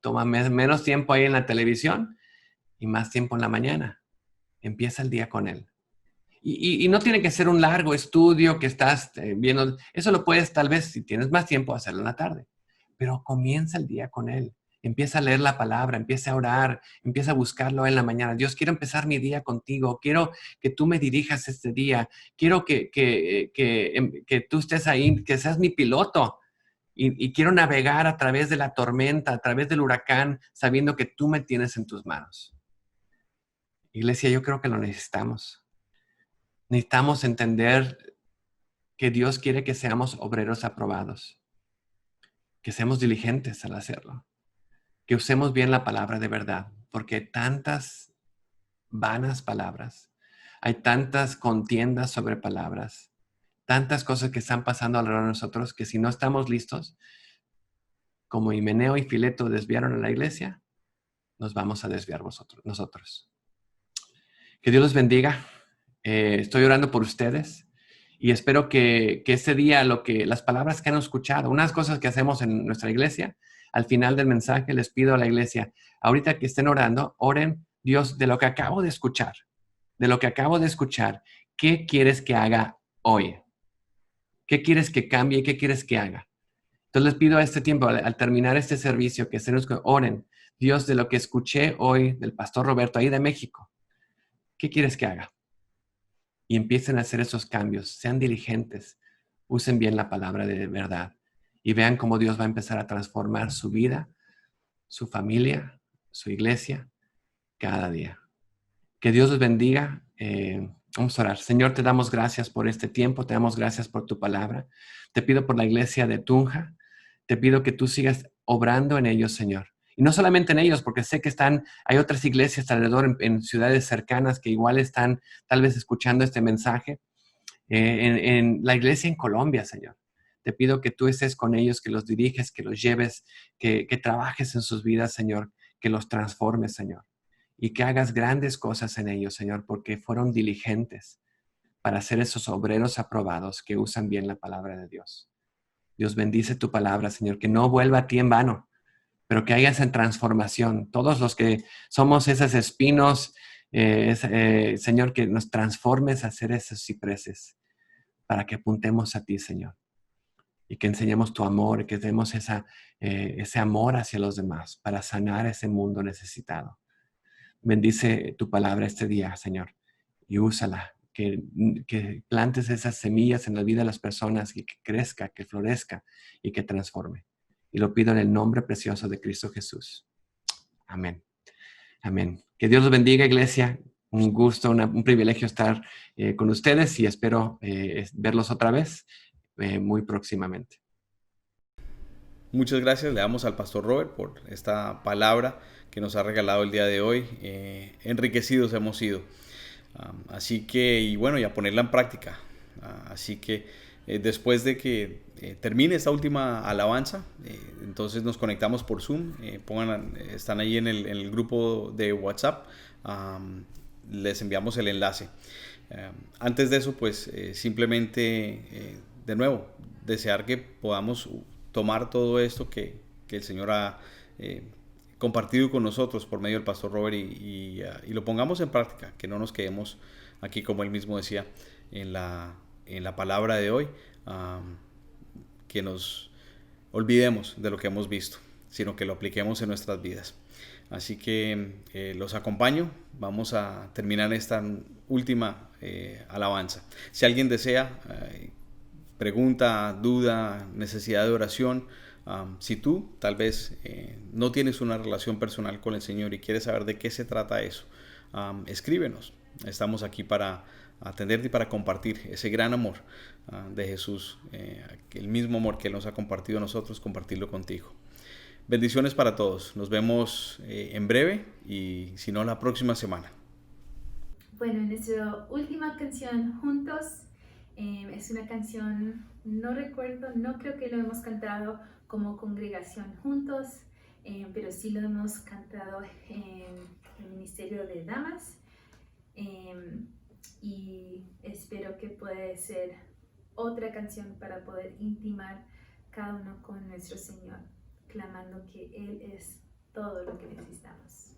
Toma menos tiempo ahí en la televisión y más tiempo en la mañana. Empieza el día con Él. Y no tiene que ser un largo estudio que estás viendo. Eso lo puedes, tal vez, si tienes más tiempo, hacerlo en la tarde. Pero comienza el día con Él. Empieza a leer la palabra, empieza a orar, empieza a buscarlo en la mañana. Dios, quiero empezar mi día contigo. Quiero que tú me dirijas este día. Quiero que tú estés ahí, que seas mi piloto. Y quiero navegar a través de la tormenta, a través del huracán, sabiendo que tú me tienes en tus manos. Iglesia, yo creo que lo necesitamos. Necesitamos entender que Dios quiere que seamos obreros aprobados, que seamos diligentes al hacerlo, que usemos bien la palabra de verdad, porque hay tantas vanas palabras, hay tantas contiendas sobre palabras, tantas cosas que están pasando alrededor de nosotros que si no estamos listos, como Himeneo y Fileto desviaron a la iglesia, nos vamos a desviar nosotros. Que Dios los bendiga. Estoy orando por ustedes y espero que este día las palabras que han escuchado, unas cosas que hacemos en nuestra iglesia, al final del mensaje les pido a la iglesia, ahorita que estén orando, oren, Dios, de lo que acabo de escuchar, ¿qué quieres que haga hoy? ¿Qué quieres que cambie? ¿Qué quieres que haga? Entonces les pido a este tiempo, al terminar este servicio, que oren, Dios, de lo que escuché hoy del pastor Roberto ahí de México, ¿qué quieres que haga? Y empiecen a hacer esos cambios, sean diligentes, usen bien la palabra de verdad y vean cómo Dios va a empezar a transformar su vida, su familia, su iglesia, cada día. Que Dios los bendiga. Vamos a orar. Señor, te damos gracias por este tiempo, te damos gracias por tu palabra. Te pido por la iglesia de Tunja, te pido que tú sigas obrando en ellos, Señor. Y no solamente en ellos, porque sé que hay otras iglesias alrededor en ciudades cercanas que igual están tal vez escuchando este mensaje. En la iglesia en Colombia, Señor. Te pido que tú estés con ellos, que los diriges, que los lleves, que trabajes en sus vidas, Señor, que los transformes, Señor. Y que hagas grandes cosas en ellos, Señor, porque fueron diligentes para ser esos obreros aprobados que usan bien la palabra de Dios. Dios bendice tu palabra, Señor, que no vuelva a ti en vano, pero que haya esa transformación. Todos los que somos esos espinos, Señor, que nos transformes a ser esos cipreses para que apuntemos a ti, Señor. Y que enseñemos tu amor, que demos ese amor hacia los demás para sanar ese mundo necesitado. Bendice tu palabra este día, Señor, y úsala. Que plantes esas semillas en la vida de las personas y que crezca, que florezca y que transforme. Y lo pido en el nombre precioso de Cristo Jesús. Amén. Amén. Que Dios los bendiga, iglesia. Un gusto, un privilegio estar con ustedes y espero verlos otra vez muy próximamente. Muchas gracias, le damos al pastor Robert por esta palabra que nos ha regalado el día de hoy. Enriquecidos hemos sido. Así que, y bueno, y a ponerla en práctica. Así que después de que termine esta última alabanza, entonces nos conectamos por Zoom. Están ahí en el grupo de WhatsApp. Les enviamos el enlace. Antes de eso, pues simplemente, de nuevo, desear que podamos tomar todo esto que el Señor ha compartido con nosotros por medio del pastor Robert y lo pongamos en práctica, que no nos quedemos aquí, como él mismo decía, en la palabra de hoy, que nos olvidemos de lo que hemos visto, sino que lo apliquemos en nuestras vidas. Así que los acompaño. Vamos a terminar esta última alabanza. Si alguien desea, pregunta, duda, necesidad de oración, si tú tal vez no tienes una relación personal con el Señor y quieres saber de qué se trata eso, escríbenos. Estamos aquí para atenderte y para compartir ese gran amor de Jesús, el mismo amor que Él nos ha compartido a nosotros, compartirlo contigo. Bendiciones para todos. Nos vemos en breve y si no la próxima semana. Bueno, nuestra última canción juntos es una canción, no creo que lo hemos cantado como congregación juntos, pero sí lo hemos cantado en el Ministerio de Damas, y espero que pueda ser otra canción para poder intimar cada uno con nuestro Señor, clamando que Él es todo lo que necesitamos.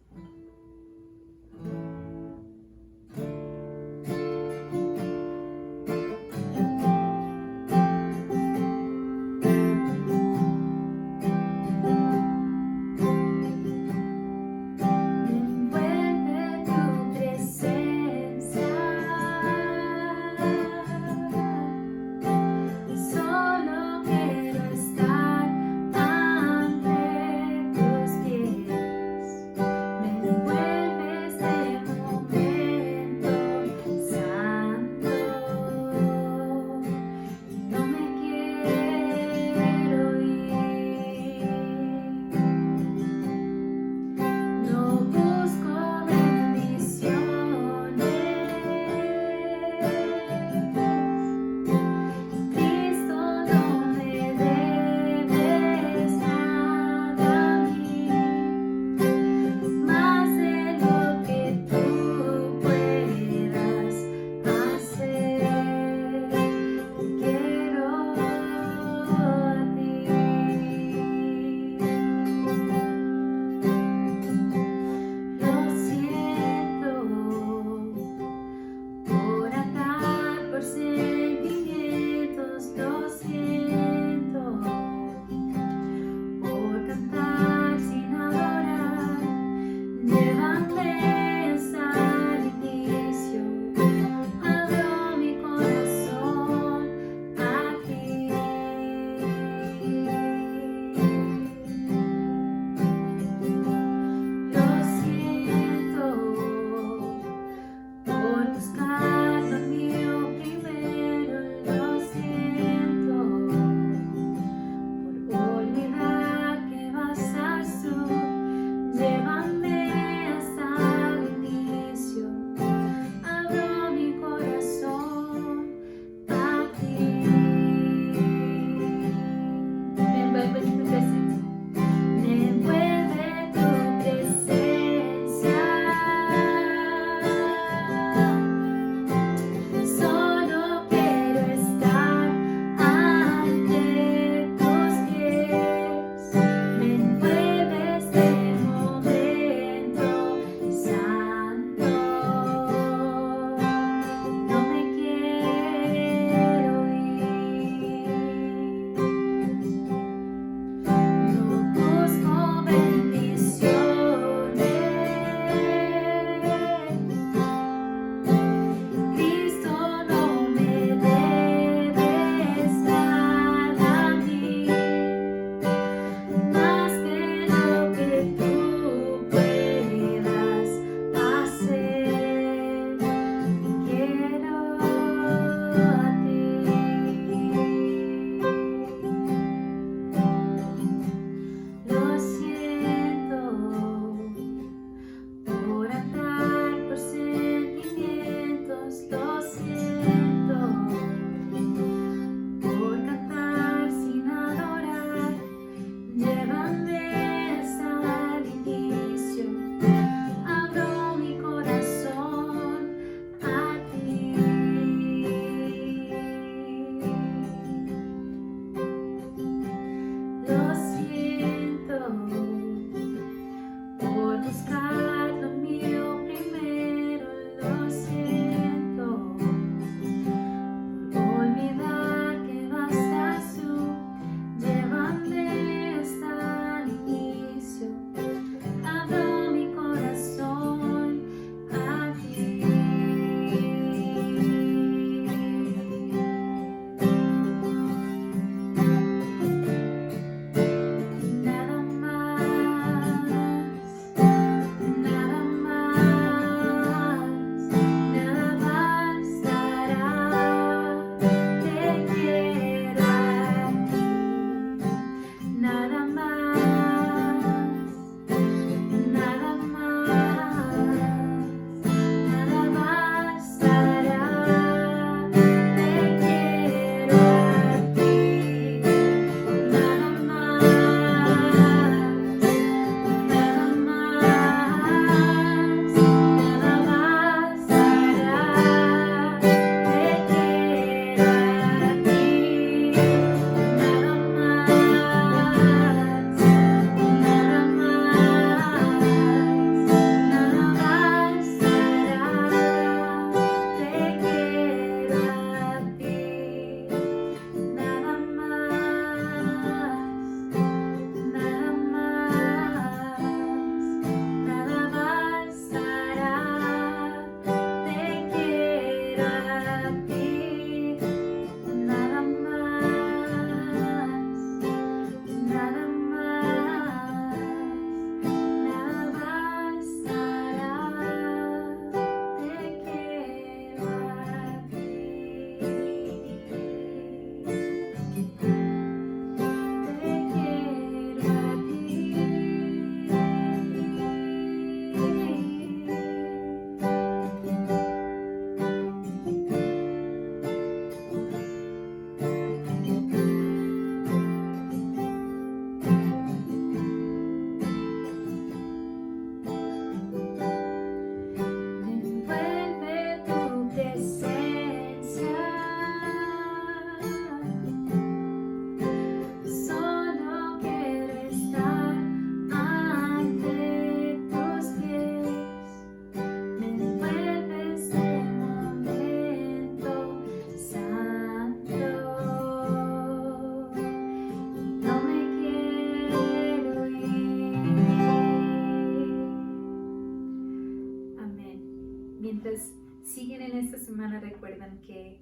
que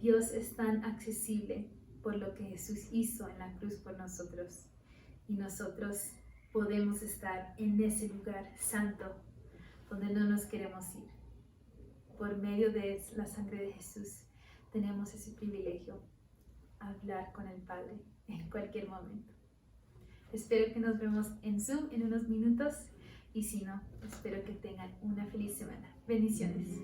Dios es tan accesible por lo que Jesús hizo en la cruz por nosotros. Y nosotros podemos estar en ese lugar santo donde no nos queremos ir. Por medio de la sangre de Jesús tenemos ese privilegio, hablar con el Padre en cualquier momento. Espero que nos vemos en Zoom en unos minutos y si no, espero que tengan una feliz semana. Bendiciones.